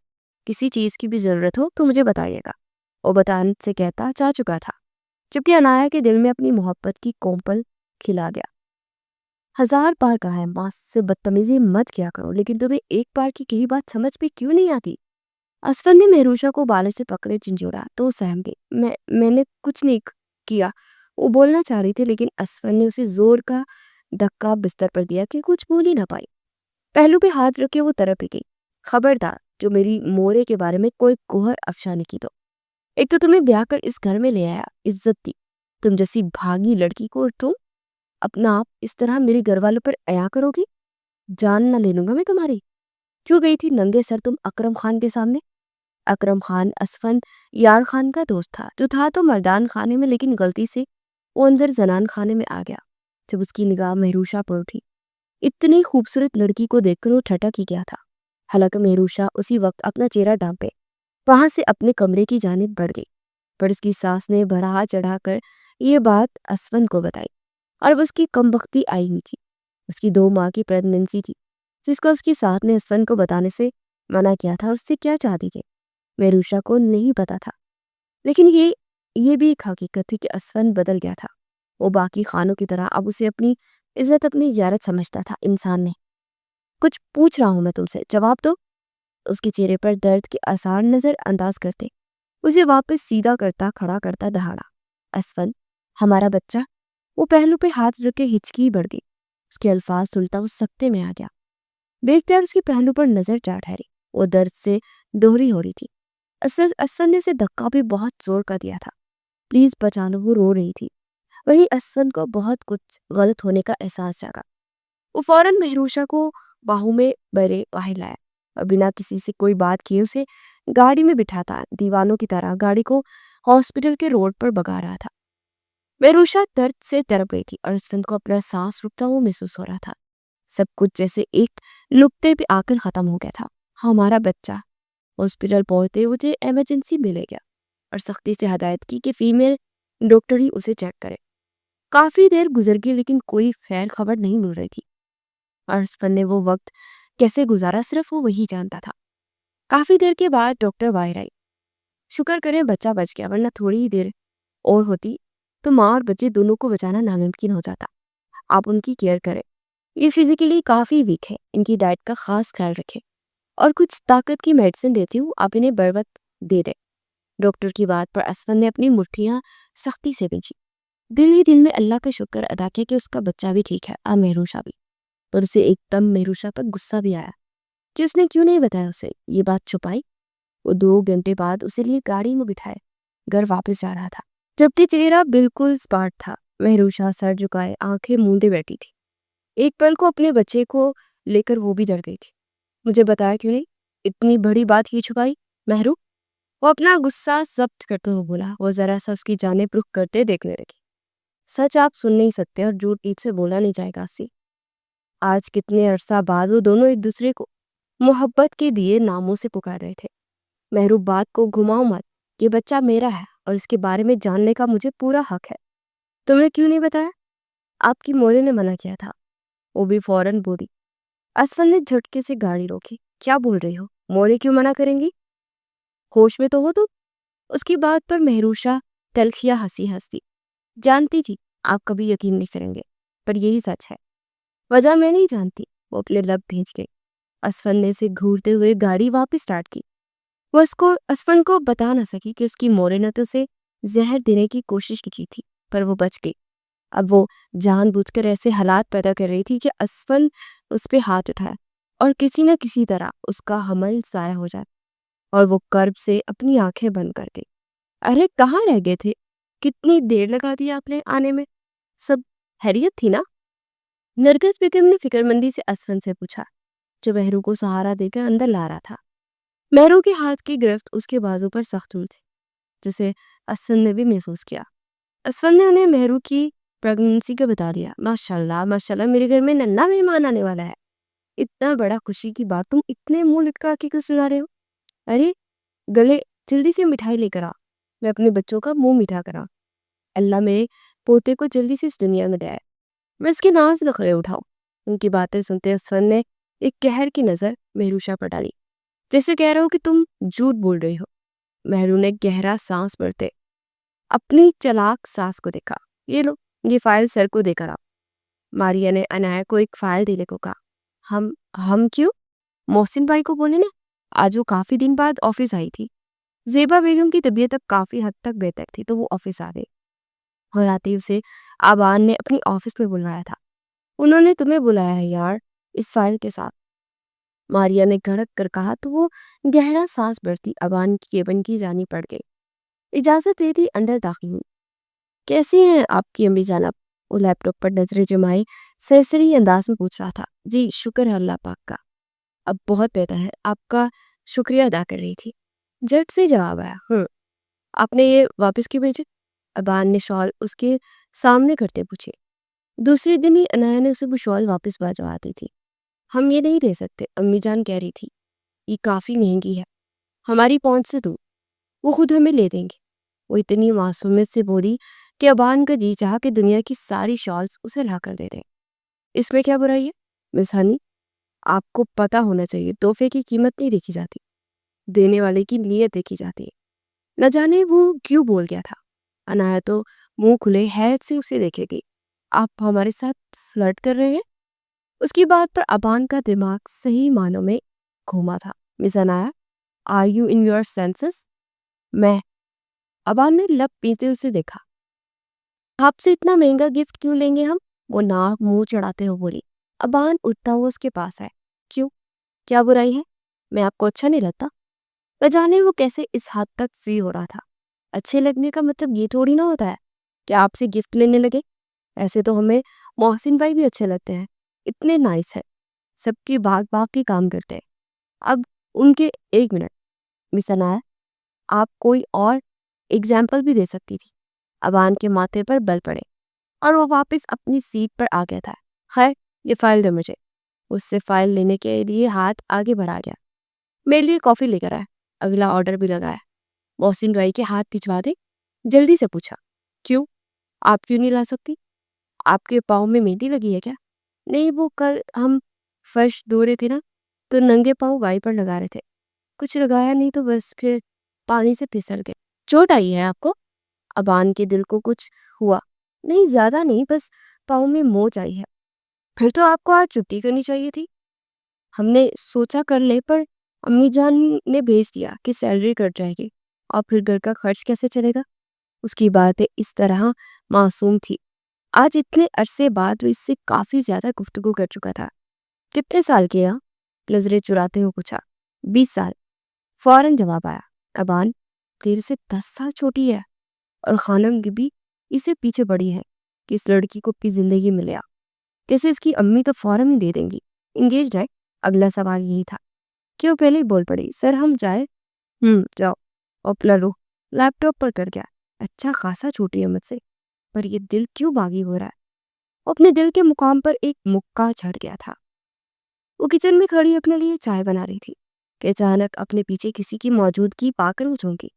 A: کسی چیز کی بھی ضرورت ہو تو مجھے بتائیے گا۔ وہ بتانے سے کہتا چاہ چکا تھا، جبکہ انایا کے دل میں اپنی محبت کی کومپل کھلا گیا۔ 1000 بار کہا ہے ماں سے بدتمیزی مت کیا کرو، لیکن تمہیں ایک بار کی کہی بات سمجھ پہ کیوں نہیں آتی؟ اسفن نے مہروشا کو بالوں سے پکڑے جھنجھوڑا تو وہ سہم گئی۔ میں نے کچھ نہیں کیا، وہ بولنا چاہ رہی تھی لیکن اسفن نے اسے زور کا دھکا بستر پر دیا کہ کچھ بول ہی نہ پائی۔ پہلو پہ ہاتھ رکھ کے وہ تڑپ گئی. خبردار جو میری مورے کے بارے میں کوئی کوہر افشانی کی تو. ایک تو تمہیں بیاہ کر اس گھر میں لے آیا، عزت دی، تم جیسی بھاگی لڑکی کو، اور تم اپنا آپ اس طرح میرے گھر والوں پر عیا کرو گی؟ جان نہ لے لوں گا میں تمہاری. کیوں گئی تھی ننگے سر تم اکرم خان کے سامنے؟ اکرم خان اسفند یار خان کا دوست تھا، جو تھا تو مردان خانے میں، لیکن غلطی سے وہ اندر زنان خانے میں آ گیا. جب اس کی نگاہ مہروشہ پر اٹھی، اتنی خوبصورت لڑکی کو دیکھ کر وہ ٹھٹک ہی گیا تھا. حالانکہ مہروشہ اسی وقت اپنا چہرہ ڈھانپے وہاں سے اپنے کمرے کی جانب بڑھ گئی، پر اس کی ساس نے بڑھا چڑھا کر یہ بات اسفند کو بتائی. اور اب اس کی کم بختی آئی ہوئی تھی. اس کی 2 ماہ کی پریگننسی تھی، جس کو اس کی ساس نے اسفند کو بتانے سے منع کیا تھا. اور اس سے کیا چاہتی تھی مہروشہ کو نہیں پتا تھا، لیکن یہ بھی ایک حقیقت تھی کہ اسفند بدل گیا تھا. وہ باقی خانوں کی طرح اب اسے اپنی عزت، اپنی غیرت سمجھتا تھا. انسان نے کچھ پوچھ رہا ہوں میں تم سے، جواب دو. اس کے چہرے پر درد کے آثار نظر انداز کرتے اسے واپس سیدھا کرتا کھڑا کرتا دہاڑا. اسفند، ہمارا بچہ. وہ پہلو پہ ہاتھ رکھ کے ہچکی بڑھ گئی. اس کے الفاظ سنتا وہ سکتے میں آ گیا. دیکھتے اس کے پہلو پر نظر جا ٹھہری. وہ درد سے دوہری ہو رہی تھی. اسفند نے اسے دھکا بھی بہت زور کا دیا تھا. پلیز بچا لو، وہ رو رہی تھی. وہی اسفند کو بہت کچھ غلط ہونے کا احساس جاگا. وہ فوراً مہروشہ کو باہوں میں بھرے باہر لایا اور بنا کسی سے کوئی بات کیے اسے گاڑی میں بٹھاتا دیوانوں کی طرح گاڑی کو ہاسپٹل کے روڈ پر بگا رہا تھا. مہروشہ درد سے تڑپ رہی تھی اور اسفند کو اپنا سانس رکتا وہ محسوس ہو رہا تھا. سب کچھ جیسے ایک نقطے پہ آ کر ختم ہو گیا تھا. ہمارا بچہ. ہاسپٹل پہنچتے مجھے ایمرجنسی میں لے گیا اور سختی سے ہدایت کی کہ فیمیل ڈاکٹر ہی اسے چیک کرے. کافی دیر گزر گئی لیکن کوئی خیر خبر نہیں مل رہی تھی. اور اسفند نے وہ وقت کیسے گزارا صرف وہ وہی جانتا تھا. کافی دیر کے بعد ڈاکٹر باہر آئی. شکر کریں بچہ بچ گیا، ورنہ تھوڑی ہی دیر اور ہوتی تو ماں اور بچے دونوں کو بچانا ناممکن ہو جاتا. آپ ان کی کیئر کریں، یہ فزیکلی کافی ویک ہے، ان کی ڈائٹ کا خاص خیال رکھیں اور کچھ طاقت کی میڈیسن دیتی ہوں، آپ انہیں بر وقت دے دیں. ڈاکٹر کی بات پر اسفند نے اپنی مٹھیاں سختی سے بھیجی. دل ہی دل میں اللہ کا شکر ادا کیا کہ اس کا بچہ بھی ٹھیک ہے، مہروشہ بھی. پر اسے ایک دم مہروشہ پر غصہ بھی آیا. جس نے کیوں نہیں بتایا اسے یہ بات چھپائی. وہ 2 گھنٹے بعد اسے لیے گاڑی میں بٹھائے گھر واپس جا رہا تھا، جبکہ چہرہ بالکل سپاٹ تھا. مہروشہ سر جھکائے آنکھیں مونڈے بیٹھی تھی. ایک پل کو اپنے بچے کو لے کر وہ بھی ڈر گئی تھی. مجھے بتایا کیوں نہیں؟ اتنی بڑی بات کی چھپائی مہرو؟ وہ اپنا غصہ ضبط کرتے ہوئے بولا. وہ ذرا سا اس کی جانب رخ کرتے دیکھنے لگی. سچ آپ سن نہیں سکتے اور جھوٹ پیٹ سے بولا نہیں جائے گا. سی آج کتنے عرصہ بعد وہ دونوں ایک دوسرے کو محبت کے دیے ناموں سے پکار رہے تھے. مہرو بات کو گھماؤ مت، یہ بچہ میرا ہے اور اس کے بارے میں جاننے کا مجھے پورا حق ہے. تم نے کیوں نہیں بتایا؟ آپ کی مورے نے منع کیا تھا. وہ بھی فوراً بولی. اسفند نے جھٹکے سے گاڑی روکی. کیا بول رہی ہو؟ مورے کیوں منع کریں گی؟ ہوش میں تو ہو تم؟ اس کی بات پر مہروشہ تلخیہ ہنسی ہنستی. جانتی تھی آپ کبھی یقین نہیں کریں گے، پر یہی سچ ہے. وجہ میں نہیں جانتی. وہ اپنے لب بھیج گئی. اسفند نے اسے گھورتے ہوئے گاڑی واپس سٹارٹ کی. وہ اسفند کو بتا نہ سکی کہ اس کی مورے نے تو اسے زہر دینے کی کوشش کی تھی، پر وہ بچ گئی. اب وہ جان بوجھ کر ایسے حالات پیدا کر رہی تھی کہ اسفند اس پہ ہاتھ اٹھائے اور کسی نہ کسی طرح اس کا حمل ضائع ہو جائے. اور وہ کرب سے اپنی آنکھیں بند کر گئی. ارے کہاں رہ گئے تھے؟ کتنی دیر لگا دی آپ نے آنے میں؟ سب خیریت تھی نا؟ نرگس بیگم نے فکر مندی سے اسفند سے پوچھا، جو مہرو کو سہارا دے کر اندر لا رہا تھا. مہرو کے ہاتھ کی گرفت اس کے بازو پر سخت ہوئی تھی، جسے اسفند نے بھی محسوس کیا. اسفند نے انہیں مہرو کی پریگننسی کا بتا دیا. ماشاءاللہ ماشاءاللہ، میرے گھر میں ننھا مہمان آنے والا ہے. اتنا بڑا خوشی کی بات تم اتنے منہ لٹکا کے کیوں سنا رہے ہو؟ ارے گلے، جلدی سے مٹھائی لے کر آ، میں اپنے بچوں کا منہ میٹھا کرا. اللہ میرے پوتے کو جلدی سے اس دنیا میں لے آئے، میں اس کے ناز نخرے اٹھاؤں. ان کی باتیں سنتے اسفند نے ایک قہر کی نظر مہروشہ پر ڈالی، جیسے کہہ رہا ہو کہ تم جھوٹ بول رہی ہو. مہرو نے گہرا سانس بھرتے اپنی چلاک ساس کو دیکھا. یہ لو، یہ فائل سر کو دے کر آؤ. ماریا نے انایا کو ایک فائل دینے کو کہا. ہم کیوں؟ محسن بھائی کو بولے نا، آج وہ کافی دن بعد آفس آئی تھی. زیبا بیگم کی طبیعت اب کافی حد تک بہتر تھی تو وہ آفس آ گئی، اور آتے ہی اسے آبان نے اپنی آفس میں بلوایا تھا. انہوں نے تمہیں بلایا ہے یار، اس فائل کے ساتھ. ماریا نے گھڑک کر کہا تو وہ گہرا سانس بھرتی ابان کی کیبن کی جانی پڑ گئی۔ اجازت دے دی، اندر داخل ہوئی۔ کیسی ہیں آپ کی امی جان؟ وہ لیپ ٹاپ پر نظریں جمائے سرسری انداز میں پوچھ رہا تھا۔ جی شکر ہے اللہ پاک کا، اب بہت بہتر ہے، آپ کا شکریہ ادا کر رہی تھی، جھٹ سے جواب آیا۔ آپ نے یہ واپس کیوں بھیجے؟ ابان نے شال اس کے سامنے کرتے پوچھے۔ دوسرے دن ہی انایا نے اسے وہ شال واپس بھجوا دی تھی۔ ہم یہ نہیں لے سکتے، امی جان کہہ رہی تھی، یہ کافی مہنگی ہے، ہماری پہنچ سے دور، وہ خود ہمیں لے دیں گے۔ وہ اتنی معصومیت سے بولی کہ ابان کا جی چاہا کہ دنیا کی ساری شالز اسے لا کر دے دیں۔ اس میں کیا برائی ہے مس ہنی؟ آپ کو پتا ہونا چاہیے تحفے کی قیمت نہیں دیکھی جاتی، دینے والے کی نیت دیکھی جاتی ہے۔ نہ جانے وہ کیوں بول گیا تھا۔ انایا تو منہ کھلے حیرت سے اسے دیکھے گئی۔ آپ ہمارے ساتھ فلرٹ کر رہے ہیں؟ اس کی بات پر ابان کا دماغ صحیح معنوں میں گھوما تھا۔ Miss Anaya, are you in your senses? میں ابان نے لب پیتے اسے دیکھا۔ آپ سے اتنا مہنگا گفٹ کیوں لیں گے ہم؟ وہ ناک منہ چڑھاتے ہوئے بولی۔ ابان اٹھتا ہوا اس کے پاس ہے۔ کیوں؟ کیا برائی ہے؟ میں آپ کو اچھا نہیں لگتا؟ نہ جانے وہ کیسے اس حد تک فری ہو رہا تھا۔ اچھے لگنے کا مطلب یہ تھوڑی نہ ہوتا ہے کہ آپ سے گفٹ لینے لگے۔ ایسے تو ہمیں محسن بھائی بھی اچھے لگتے ہیں، اتنے نائس ہے، سب کی بھاگ بھاگ کے کام کرتے ہیں۔ اب ان کے ایک منٹ مس انایا، آپ کوئی اور ایگزامپل بھی دے سکتی تھی۔ ابان کے ماتھے پر بل پڑے اور وہ واپس اپنی سیٹ پر آ گیا تھا۔ خیر یہ فائل دے مجھے۔ اس سے فائل لینے کے لیے ہاتھ آگے بڑھا گیا۔ میرے لیے کافی لے کر آیا، اگلا آرڈر بھی لگایا۔ محسن بھائی کے ہاتھ پھچوا دے، جلدی سے پوچھا۔ کیوں؟ آپ کیوں نہیں لا سکتی؟ آپ کے پاؤں میں مہندی لگی ہے کیا؟ نہیں، وہ کل ہم فرش دھو رہے تھے نا تو ننگے پاؤں وائپر لگا رہے تھے، کچھ لگایا نہیں تو بس پھر پانی سے پھسل گئے۔ چوٹ آئی ہے آپ کو؟ ابان کے دل کو کچھ ہوا۔ نہیں زیادہ نہیں، بس پاؤں میں موچ آئی ہے۔ پھر تو آپ کو آج چھٹی کرنی چاہیے تھی۔ ہم نے سوچا کر لے، پر امی جان نے بھیج دیا کہ سیلری کٹ جائے گی اور پھر گھر کا خرچ کیسے چلے گا۔ اس کی باتیں اس طرح معصوم تھی۔ آج اتنے عرصے بعد وہ اس سے کافی زیادہ گفتگو کر چکا تھا۔ کتنے سال کے ہیں؟ نظریں چراتے ہوئے پوچھا۔ 20 سال، فوراً جواب آیا۔ ابان تیرے سے 10 سال چھوٹی ہے اور خانم بھی اسے پیچھے بڑی ہے کہ اس لڑکی کو اپنی زندگی میں لیا، جیسے اس کی امی تو فوراً ہی دے دیں گی۔ انگیجڈ ہے؟ اگلا سوال یہی تھا کہ وہ پہلے ہی بول پڑی۔ سر ہم جائے؟ جاؤ۔ اوپلا رو لیپ ٹاپ پر کر گیا۔ اچھا خاصا چھوٹی ہے مجھ سے، پر یہ دل کیوں باغی ہو رہا ہے؟ وہ اپنے دل کے مقام پر ایک مکہ چھڑ گیا تھا۔ وہ کچن میں کھڑی اپنے لیے چائے بنا رہی تھی کہ اچانک اپنے پیچھے کسی کی موجودگی پا کر وہ چونکی۔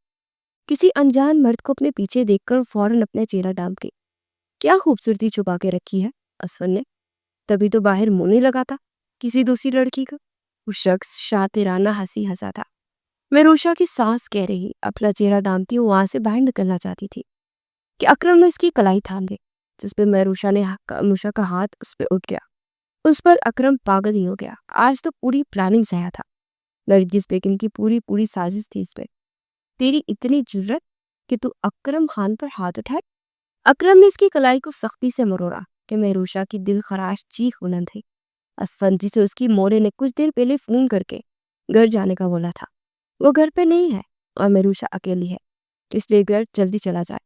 A: کسی انجان مرد کو اپنے پیچھے دیکھ کر فوراً اپنا چہرہ ڈھانپ کے کیا خوبصورتی چھپا کے رکھی ہے اسفن نے، تبھی تو باہر منہ نہیں لگاتا کسی دوسری لڑکی کا۔ وہ شخص شاطرانہ ہنسی ہنسا تھا۔ مہروشا کی سانس کہہ رہی اپنا چہرہ ڈھانپتی وہاں سے باہر نکلنا چاہتی تھی کہ اکرم نے اس کی کلائی تھام دی، جس پہ مہروشا کا ہاتھ اس پہ اٹھ گیا۔ اس پر اکرم پاگل ہی ہو گیا۔ آج تو پوری پلاننگ سیا تھا، نرگس بیگم کی پوری سازش تھی اس پہ۔ تیری اتنی جرت کہ تو اکرم خان پر ہاتھ اٹھائے۔ اکرم نے اس کی کلائی کو سختی سے مروڑا کہ مہروشا کی دل خراش چیخ بلند تھی۔ اسفن جسے اس کی مورے نے کچھ دیر پہلے فون کر کے گھر جانے کا بولا تھا، وہ گھر پہ نہیں ہے اور مہروشا اکیلی ہے، اس لیے گھر جلدی چلا جائے۔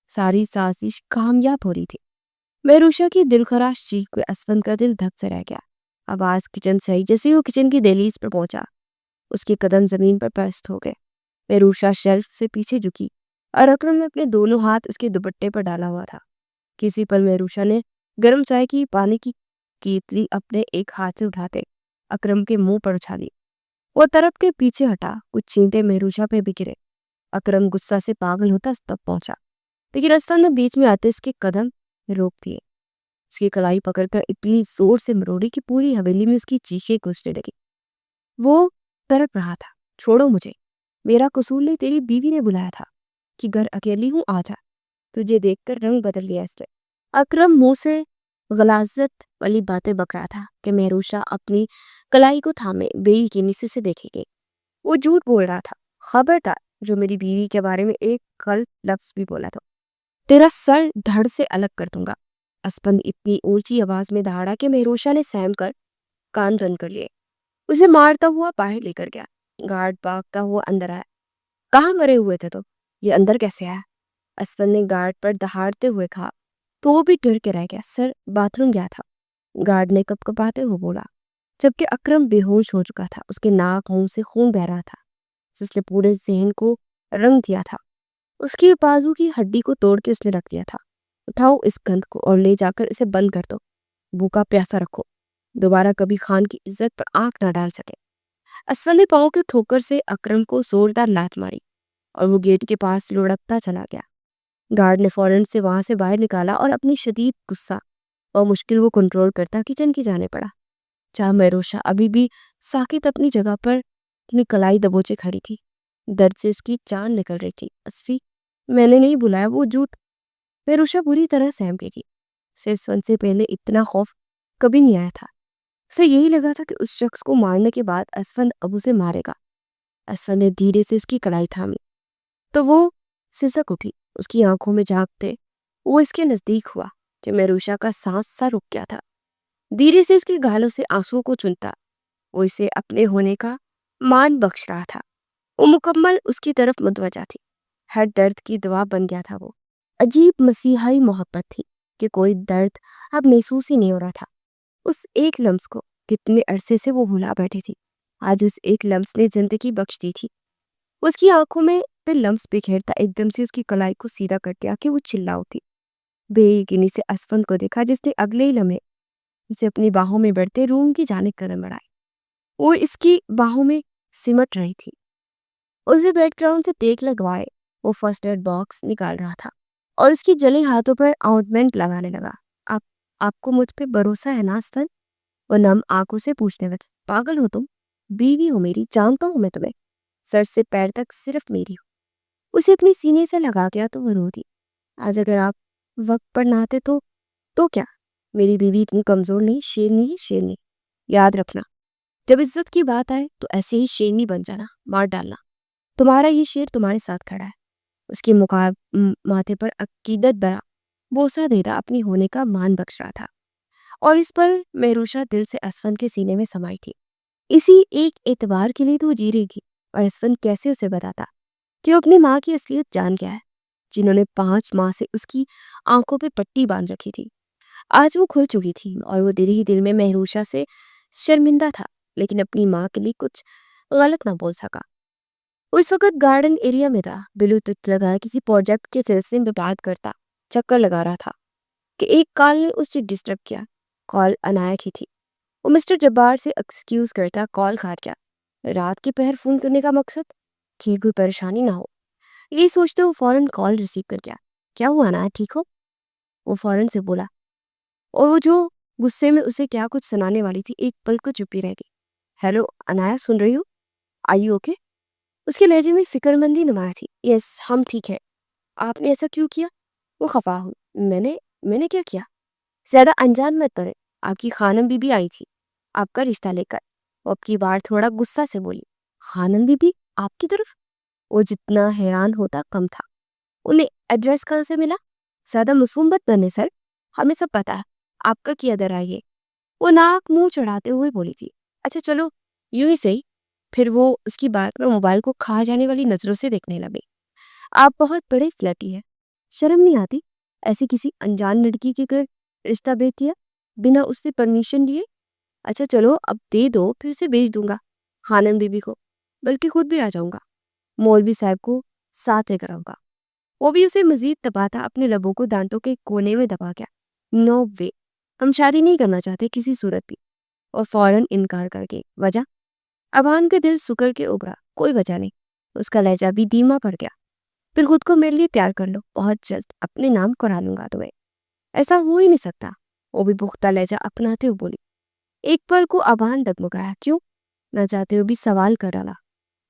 A: ساری سازش کامیاب ہو رہی تھی۔ مہروشا کی دل خراش چیخ کو اسفن کا دل دھک سے رہ گیا۔ آواز کچن سے آئی۔ جیسے وہ کچن کی دہلیز پر پہنچا، اس کے قدم زمین پر پست ہو گئے۔ مہروشا شیلف سے پیچھے جھکی اور اکرم نے اپنے دونوں ہاتھ اس کے دوپٹے پر ڈالا ہوا تھا۔ کسی پل مہروشا نے گرم چائے کی پانی کی کیتلی اپنے ایک ہاتھ سے اٹھاتے اکرم کے منہ پر اچھالی۔ وہ طرف کے پیچھے ہٹا، کچھ چھینٹے مہروشا پہ بھی گرے۔ اکرم غصہ سے پاگل ہوتا تب پہنچا، لیکن اسفن نے بیچ میں آتے اس کے قدم روک دیے۔ اس کی کلائی پکڑ کر اتنی زور سے مروڑی کہ پوری حویلی میں اس کی چیخیں گونجنے لگی۔ وہ تڑپ رہا تھا۔ چھوڑو مجھے، میرا قصور نہیں، تیری بیوی نے بلایا تھا کہ گھر اکیلی ہوں، آ جا، تجھے دیکھ کر رنگ بدل گیا اس نے۔ اکرم منہ سے غلاظت والی باتیں بک رہا تھا کہ مہروشا اپنی کلائی کو تھامے بے یقینی سے اسے دیکھے گی۔ وہ جھوٹ بول رہا تھا۔ خبردار جو میری بیوی کے بارے میں ایک غلط لفظ بھی بولا تو تیرا سر دھڑ سے الگ کر دوں گا۔ اسپن اتنی اونچی آواز میں دہاڑا کہ مہروشا نے سہم کر کان بند کر لیے۔ اسے مارتا ہوا باہر لے کر گیا۔ گارڈ بھاگتا ہوا اندر آیا۔ کہاں مرے ہوئے تھے تو یہ اندر کیسے آیا؟ اسفل نے گارڈ پر دہاڑتے ہوئے کہا تو وہ بھی ڈر کے رہ گیا۔ سر باتھ روم گیا تھا، گارڈ نے کپ کپاتے ہوئے بولا، جبکہ اکرم بے ہوش ہو چکا تھا۔ اس کے ناک منہ سے خون بہ رہا تھا جس نے پورے ذہن کو رنگ دیا تھا۔ اس کی بازو کی ہڈی کو توڑ کے اس نے رکھ دیا تھا۔ اٹھاؤ اس گند کو اور لے جا کر اسے بند کر دو، بھوکا پیاسا رکھو، دوبارہ کبھی خان کی عزت پر آنکھ نہ ڈال سکے۔ اسفل نے پاؤں کے ٹھوکر سے اکرم کو زوردار لات ماری اور وہ گیٹ کے پاس لڑکتا چلا گیا۔ گارڈ نے فوراً سے وہاں سے باہر نکالا اور اپنی شدید غصہ اور مشکل کو کنٹرول کرتا کچن کی جانے پڑا، جہاں مہروشہ ابھی بھی ساکت اپنی جگہ پر اپنی کلائی دبوچے کھڑی تھی۔ درد سے اس کی جان نکل رہی تھی۔ اسفی، میں نے نہیں بلایا، وہ جھوٹ۔ مہروشہ بری طرح سہم گئی تھی۔ اسے اس فن سے پہلے اتنا خوف کبھی نہیں آیا تھا۔ اسے یہی لگا تھا کہ اس شخص کو مارنے کے بعد اسفن اب اسے مارے گا۔ اسفن نے دھیرے سے اس کی کلائی تھامی تو وہ سسک اٹھی۔ اس کی آنکھوں میں جھانکتے وہ اس کے نزدیک ہوا کہ مہروشہ کا سانس سا رک گیا تھا۔ دھیرے سے اس کے گالوں سے آنسوؤں کو چنتا وہ اسے اپنے ہونے کا مان بخش رہا تھا۔ وہ مکمل اس کی طرف متوجہ تھی۔ ہر درد کی دوا بن گیا تھا وہ۔ عجیب مسیحائی محبت تھی کہ کوئی درد اب محسوس ہی نہیں ہو رہا تھا۔ اس ایک لمس کو کتنے عرصے سے وہ بھلا بیٹھی تھی، آج اس ایک لمس نے زندگی بخش دی تھی۔ اس کی آنکھوں میں پھر لمس بکھیرتا ایک دم سے اس کی کلائی کو سیدھا کر دیا کہ وہ چلا اٹھی۔ بے یقینی سے اسفن کو دیکھا جس نے اگلے ہی لمحے اسے اپنی باہوں میں بڑھتے روم کی جانب قدم بڑھائے۔ وہ اس کی باہوں میں سمٹ رہی تھی۔ اسے بیک گراؤنڈ سے ٹیک لگوائے وہ فرسٹ ایڈ باکس نکال رہا تھا اور اس کی جلے ہاتھوں پر آؤنٹمنٹ لگانے لگا۔ آپ کو مجھ پہ بھروسہ ہے نا اسفن؟ وہ نم آنکھوں سے پوچھنے لگا۔ پاگل ہو تم؟ بیوی ہو میری، جانتا ہوں میں تمہیں، سر سے پیر تک صرف میری ہو۔ اسے اپنی سینے سے لگا گیا تو وہ رو دی۔ آج اگر آپ وقت پر نہ آتے تو کیا؟ میری بیوی اتنی کمزور نہیں، شیرنی ہے، شیرنی۔ یاد رکھنا، جب عزت کی بات آئے تو ایسے ہی شیرنی بن جانا، مار ڈالنا۔ تمہارا یہ شیر تمہارے ساتھ کھڑا ہے۔ اس کی ماتھے پر عقیدت بھرا بوسہ دیتا اپنی ہونے کا مان بخش رہا تھا، اور اس پر مہروشہ دل سے اسفن کے سینے میں سمائی تھی۔ اسی ایک اعتبار کے لیے تو وہ جی رہی تھی، اور اسفن کیسے اسے بتاتا کہ وہ اپنی ماں کی اصلیت جان گیا ہے، جنہوں نے 5 ماہ سے اس کی آنکھوں پہ پٹی باندھ رکھی تھی۔ آج وہ کھل چکی تھی اور وہ دل ہی دل میں مہروشہ سے شرمندہ تھا، لیکن اپنی ماں کے لیے کچھ غلط نہ بول سکا۔ وہ اس وقت گارڈن ایریا میں تھا، بلوٹوتھ لگا کسی پروجیکٹ کے سلسلے میں بات کرتا چکر لگا رہا تھا کہ ایک کال نے اسے ڈسٹرب کیا۔ کال عنایت ہی تھی۔ وہ مسٹر جبار سے ایکسکیوز کرتا کال کاٹ گیا۔ رات کے پہر فون کرنے کا مقصد کہ کوئی پریشانی نہ ہو، یہی سوچتے وہ فوراً کال ریسیو کر گیا۔ کیا ہوا عنایت، ٹھیک ہو؟ وہ فوراً سے بولا، اور وہ جو غصے میں اسے کیا کچھ سنانے والی تھی ایک پل کو چپی رہ گئی۔ ہیلو عنایت، سن رہی ہو؟ آئی یو اوکے؟ اس کے لہجے میں فکر مندی نمایاں تھی۔ یس، ہم ٹھیک ہیں۔ آپ نے ایسا کیوں کیا؟ وہ خفا ہوں۔ میں نے کیا کیا؟ زیادہ انجان مت کرے، آپ کی خانم بی بی آئی تھی آپ کا رشتہ لے کر۔ وہ اب کی بار تھوڑا غصہ سے بولی۔ خانم بی بی آپ کی طرف؟ وہ جتنا حیران ہوتا کم تھا۔ انہیں ایڈریس کہاں سے ملا؟ زیادہ معصوم مت بنے سر، ہمیں سب پتا ہے آپ کا کیا در آئیے۔ وہ ناک منہ چڑھاتے ہوئے بولی تھی۔ اچھا چلو یوں ہی صحیح۔ پھر وہ اس کی بات میں موبائل کو کھا جانے والی نظروں سے دیکھنے لگی۔ آپ بہت بڑے فلیٹی ہیں، شرم نہیں آتی ایسی کسی انجان لڑکی کے گھر رشتہ بھیج دیا بنا اس سے پرمیشن لیے؟ اچھا چلو اب دے دو، پھر سے بھیج دوں گا خانم بی بی کو، بلکہ خود بھی آ جاؤں گا، مولوی صاحب کو ساتھ لے کر آؤں گا۔ وہ بھی اسے مزید دباتا اپنے لبوں کو دانتوں کے کونے میں دبا گیا۔ نو وے، ہم شادی نہیں کرنا چاہتے کسی صورت بھی۔ اور فوراً انکار کر کے وجہ؟ ابان کا دل سکڑ کے ابھرا۔ کوئی وجہ نہیں۔ اس کا لہجہ بھی دھیما پڑ گیا۔ پھر خود کو میرے لیے تیار کر لو، بہت جلد اپنے نام کرا لوں گا تمہیں۔ ایسا ہو ہی نہیں سکتا، وہ بھی پختہ لہجہ اپناتے ہوئے بولی۔ ایک پل کو ابان ڈگمگایا۔ کیوں؟ نہ چاہتے ہو بھی سوال کر ڈالا۔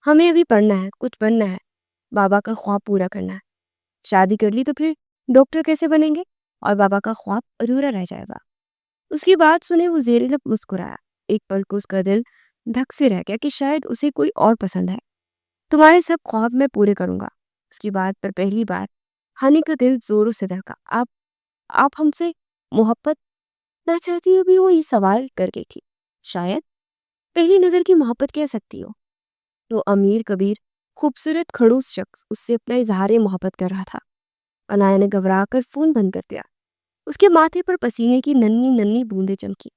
A: ہمیں ابھی پڑھنا ہے، کچھ بننا ہے، بابا کا خواب پورا کرنا ہے۔ شادی کر لی تو پھر ڈاکٹر کیسے بنیں گے اور بابا کا خواب ادھورا رہ جائے گا۔ اس کی بات سنے وہ زیر لب مسکرایا۔ ایک پل کو اس کا دل دھک سے رہ گیا کہ شاید اسے کوئی اور پسند ہے۔ تمہارے سب خواب میں پورے کروں گا۔ اس کی بات پر پہلی بار ہنی کا دل زوروں سے دھڑکا۔ آپ ہم سے محبت نہ چاہتی ہو بھی وہ یہ سوال کر گئی تھی۔ شاید پہلی نظر کی محبت کہہ سکتی ہو۔ تو امیر کبیر خوبصورت کھڑوس شخص اس سے اپنا اظہار محبت کر رہا تھا۔ انایا نے گھبرا کر فون بند کر دیا۔ اس کے ماتھے پر پسینے کی ننھی ننھی بوندیں چمکی۔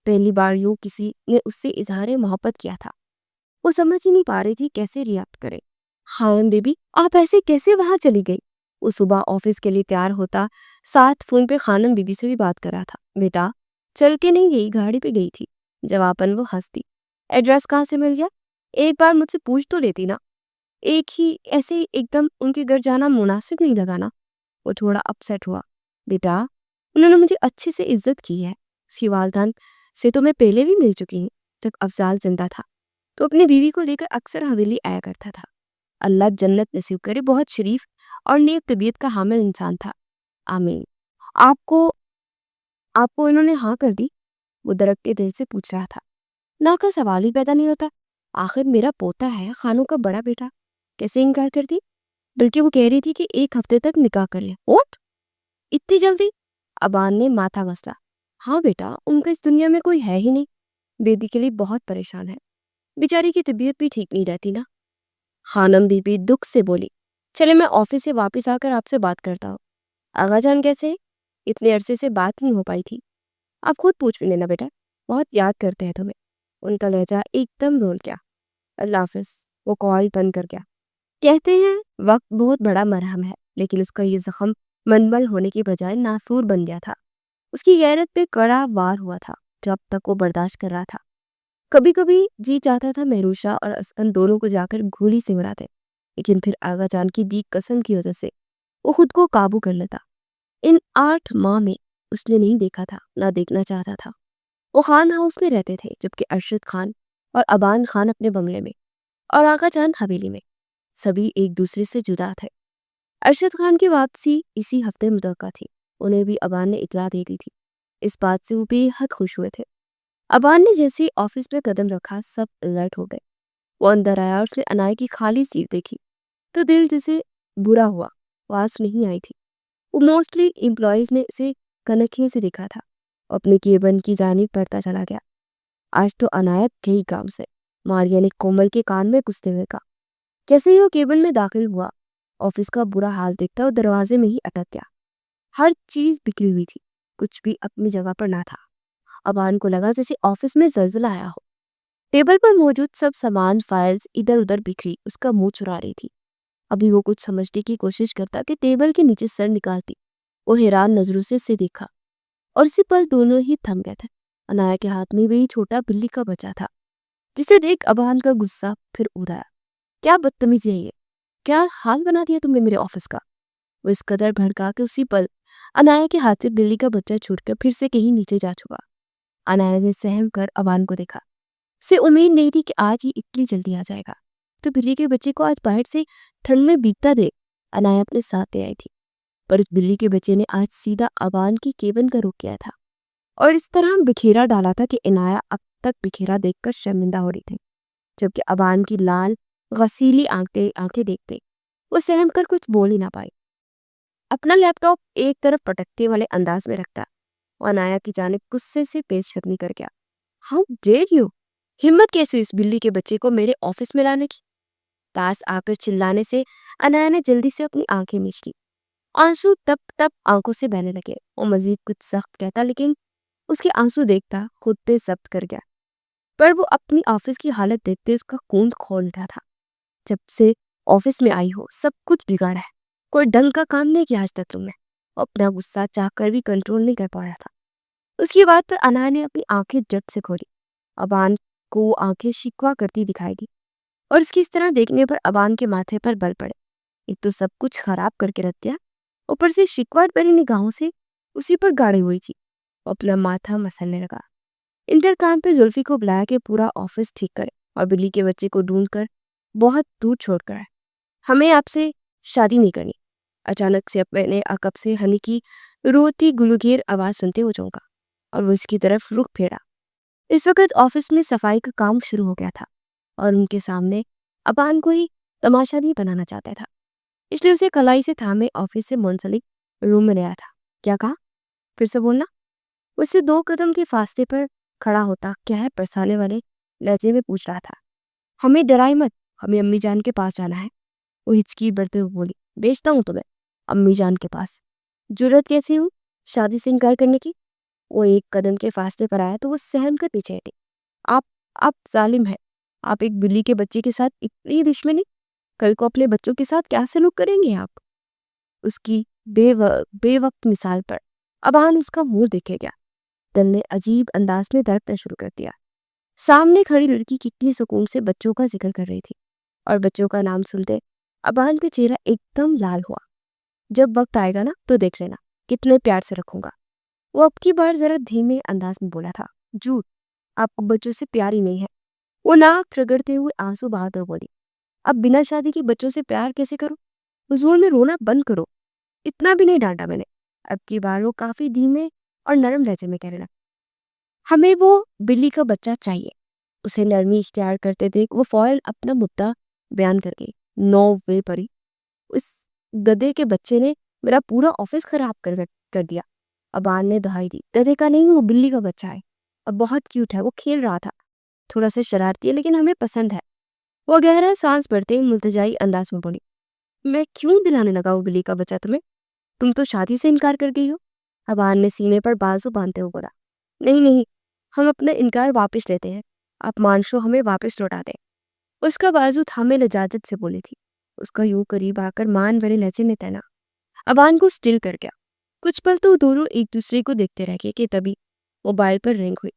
A: پہلی بار یوں کسی نے اس سے اظہار محبت کیا تھا۔ وہ سمجھ ہی نہیں پا رہی تھی کیسے ریاکٹ کرے۔ خان بی بی آپ ایسے کیسے وہاں چلی گئی؟ وہ صبح آفس کے لیے تیار ہوتا ساتھ فون پہ خانم بی بی سے بھی بات کر رہا تھا۔ بیٹا چل کے نہیں گئی، گاڑی پہ گئی تھی، جواباً وہ ہنستی۔ ایڈریس کہاں سے مل گیا؟ ایک بار مجھ سے پوچھ تو لیتی نا۔ ایسے ہی ایک دم ان کے گھر جانا مناسب نہیں لگا نا۔ وہ تھوڑا اپسیٹ ہوا۔ بیٹا انہوں نے مجھے اچھے سے عزت کی ہے، اس کی والدین سے تو میں پہلے بھی مل چکی ہوں جب افضال زندہ تھا، تو اپنی بیوی کو لے کر اکثر حویلی آیا کرتا تھا۔ اللہ جنت نصیب کرے، بہت شریف اور نیک طبیعت کا حامل انسان تھا۔ آمین۔ آپ کو انہوں نے ہاں کر دی؟ وہ درکتے دل سے پوچھ رہا تھا۔ نہ کا سوال ہی پیدا نہیں ہوتا، آخر میرا پوتا ہے، خانوں کا بڑا بیٹا، کیسے انکار کرتی؟ بلکہ وہ کہہ رہی تھی کہ 1 ہفتے تک نکاح کر لیں۔ واٹ؟ اتنی جلدی؟ ابان نے ماتھا مسلا۔ ہاں بیٹا، ان کا اس دنیا میں کوئی ہے ہی نہیں، بیٹی کے لیے بہت پریشان ہے، بیچاری کی طبیعت بھی ٹھیک نہیں رہتی نا۔ خانم بی بی دکھ سے بولی۔ چلے میں آفس سے واپس آ کر آپ سے بات کرتا ہوں۔ آغا جان کیسے ہیں؟ اتنے عرصے سے بات نہیں ہو پائی تھی، آپ خود پوچھ بھی لینا بیٹا، بہت یاد کرتے ہیں تمہیں۔ ان کا لہجہ ایک دم رول گیا۔ اللہ حافظ۔ وہ کال بند کر گیا۔ کہتے ہیں وقت بہت بڑا مرہم ہے، لیکن اس کا یہ زخم منمل ہونے کی بجائے ناسور بن گیا تھا۔ اس کی غیرت پہ کڑا وار ہوا تھا جو اب تک وہ برداشت کر رہا تھا۔ کبھی کبھی جی چاہتا تھا مہروشہ اور اسکن دونوں کو جا کر گھولی سے ملا دے، لیکن پھر آغا جان کی دی قسم کی وجہ سے وہ خود کو قابو کر لیتا۔ ان 8 ماہ میں اس نے نہیں دیکھا تھا، نہ دیکھنا چاہتا تھا۔ وہ خان ہاؤس میں رہتے تھے، جبکہ ارشد خان اور ابان خان اپنے بنگلے میں اور آغا جان حویلی میں، سبھی ایک دوسرے سے جدا تھے۔ ارشد خان کی واپسی اسی ہفتے متوقع تھی، انہیں بھی ابان نے اطلاع دے دی تھی۔ اس بات سے وہ بے حد خوش ہوئے تھے۔ ابان نے جیسے ہی آفس پہ قدم رکھا سب الرٹ ہو گئے۔ وہ اندر آیا اور اس نے انائے کی خالی سیٹ دیکھی تو دل جسے برا ہوا، آواز نہیں آئی تھی۔ وہ موسٹلی امپلائیز نے اسے کنکھیوں سے دیکھا تھا، اپنے کیبن کی جانب بڑھتا چلا گیا۔ آج تو عنایت کئی کام سے، ماریا نے کومل کے کان میں کچھ ہوئے کہا۔ کیسے ہی وہ کیبن میں داخل ہوا، آفس کا برا حال دیکھتا وہ دروازے میں ہی اٹک گیا۔ ہر چیز بکھری ہوئی تھی، کچھ بھی اپنی جگہ پر نہ تھا۔ ابان کو لگا جیسے آفس میں زلزلہ آیا ہو۔ ٹیبل پر موجود سب سامان فائلز ادھر ادھر بکھری اس کا منہ چرا رہی تھی۔ ابھی وہ کچھ سمجھنے کی کوشش کرتا کہ ٹیبل کے نیچے سر نکالتی، وہ حیران نظروں سے اسے دیکھا اور اسی پل دونوں ہی تھم گئے تھے۔ انایا کے ہاتھ میں وہی چھوٹا بلی کا بچہ تھا، جسے دیکھ ابان کا غصہ پھر اڑایا۔ کیا بدتمیزی ہے یہ، کیا حال بنا دیا تم نے میرے آفس کا؟ وہ اس قدر بھڑکا کہ اسی پل انایا کے ہاتھ سے بلی کا بچہ چھوٹ کر پھر سے کہیں نیچے جا چھپا۔ انایا نے سہم کر ابان کو دیکھا، اسے امید نہیں تھی کہ آج ہی اتنی جلدی آ جائے گا، تو بلی کے بچے کو آج باہر سے ٹھنڈ میں بیتتا دیکھ انایا اپنے ساتھ لے آئی تھی۔ پر اس بلی کے بچے نے آج سیدھا ابان کی کیبن کا رخ کیا تھا اور اس طرح بکھیرا ڈالا تھا کہ انایا اب تک بکھیرا دیکھ کر شرمندہ ہو رہی تھی، جبکہ ابان کی لال غسیلی آنکھیں دیکھتے وہ سہم کر کچھ بول ہی نہ پائی۔ اپنا لیپ ٹاپ ایک طرف پٹکتے والے انداز میں رکھتا وہ انایا کی جانب غصے سے پیش قدمی کر گیا۔ ہاؤ ڈیئر یو، ہمت کیسے اس بلی کے بچے کو میرے آفس میں لانے کی؟ پاس آ کر چلانے سے انایا نے جلدی سے اپنی آنکھیں مینچ لی۔ آنسو تپ تپ آنکھوں سے بہنے لگے۔ وہ مزید کچھ سخت کہتا، لیکن اس کے آنسو دیکھتا خود پہ ضبط کر گیا۔ پر وہ اپنی آفس کی حالت دیکھتے اس کا خون کھول اٹھا تھا۔ جب سے آفس میں آئی ہو سب کچھ بگاڑا ہے، کوئی ڈنگ کا کام نہیں کیا آج تک تم نے۔ وہ اپنا غصہ چاہ کر بھی کنٹرول نہیں کر پا رہا تھا۔ اس کی بات پر انایا نے اپنی آنکھیں جٹ سے کھولی۔ ابان کو آنکھیں شکوا کرتی دکھائی دی اور اس کی اس طرح دیکھنے پر ابان کے ماتھے پر بل پڑے۔ ایک تو سب کچھ خراب کر کے رکھ دیا، اوپر سے شکوات بھری نگاہوں سے اسی پر گاڑی ہوئی تھی۔ وہ اپنا ماتھا مسلنے لگا۔ انٹرکام پہ زلفی کو بلایا کہ پورا آفس ٹھیک کرے اور بلی کے بچے کو ڈھونڈ کر بہت دور چھوڑ کر آئے۔ ہمیں آپ سے شادی نہیں کرنی۔ اچانک سے میں نے عقب سے ہنی کی روتی گلوگیر آواز سنتے ہو چونکا اور وہ اس کی طرف رخ پھیرا۔ اس وقت آفس میں صفائی کا کام شروع ہو گیا تھا اور ان کے سامنے ابان کوئی تماشا نہیں بنانا چاہتا تھا، اس لیے اسے کلائی سے تھامے آفس سے منسلک روم میں لیا تھا۔ کیا کہا؟ پھر سے بولنا۔ اس سے 2 قدم کے فاصلے پر کھڑا ہوتا، کیا ہے پرسانے والے لہجے میں پوچھ رہا تھا۔ ہمیں ڈرائے مت، ہمیں امی جان کے پاس جانا ہے۔ وہ ہچکی بڑھتے ہوئے بولی، بیچتا ہوں تمہیں امی جان کے پاس؟ جرت کیسی ہوئی شادی سے انکار کرنے کی؟ وہ ایک قدم کے فاصلے پر آیا تو وہ سہم کر پیچھے ہٹے۔ آپ آپ ظالم ہیں، آپ ایک بلی کے بچے کے ساتھ اتنی دشمنی، کل کو اپنے بچوں کے ساتھ کیا سلوک کریں گے آپ؟ اس کی بے وقت مثال پر ابان اس کا منہ دیکھے گیا۔ دل نے عجیب انداز میں دھڑکنا شروع کر دیا۔ سامنے کھڑی لڑکی کتنی سکون سے بچوں کا ذکر کر رہی تھی، اور بچوں کا نام سنتے ابان کا چہرہ ایک دم لال ہوا۔ جب وقت آئے گا نا تو دیکھ لینا کتنے پیار سے رکھوں گا۔ وہ اب کی بار ذرا دھیمے انداز میں بولا تھا۔ جھوٹ، آپ کو بچوں سے پیار ہی نہیں ہے۔ وہ ناک رگڑتے ہوئے آنسو بہاتے ہوئے بولی، اب بنا شادی کے بچوں سے پیار کیسے کرو؟ حضور میں رونا بند کرو۔ اتنا بھی نہیں ڈانٹا میں نے۔ اب کی بار وہ کافی دھیمے اور نرم لہجے میں کہنے لگا، ہمیں وہ بلی کا بچہ چاہیے۔ اسے نرمی اختیار کرتے دیکھ وہ فوراً اپنا مدعا بیان کر گئی۔ نو وے پری، اس گدے کے بچے نے میرا پورا آفس خراب کر دیا۔ ابان نے دہائی دی، گدے کا نہیں، وہ بلی کا بچہ ہے، اب بہت کیوٹ ہے، وہ کھیل رہا تھا، تھوڑا سا شرارتی ہے لیکن ہمیں پسند ہے۔ وہ گہرا سانس بھرتے ملتجائی انداز میں بولی، میں کیوں دلانے لگا وہ بلی کا بچہ تمہیں؟ تم تو شادی سے انکار کر گئی ہو۔ ابان نے سینے پر بازو باندھتے ہوئے بولا، نہیں، ہم اپنا انکار واپس لیتے ہیں، آپ مانشو ہمیں واپس لوٹا دیں۔ اس کا بازو تھامے لجاجت سے بولی تھی۔ اس کا یوں قریب آ کر مان بھرے لہجے میں تنا ابان کو سٹل کر گیا۔ کچھ پل تو دونوں ایک دوسرے کو دیکھتے رہ گئے کہ تبھی موبائل پر رنگ ہوئی۔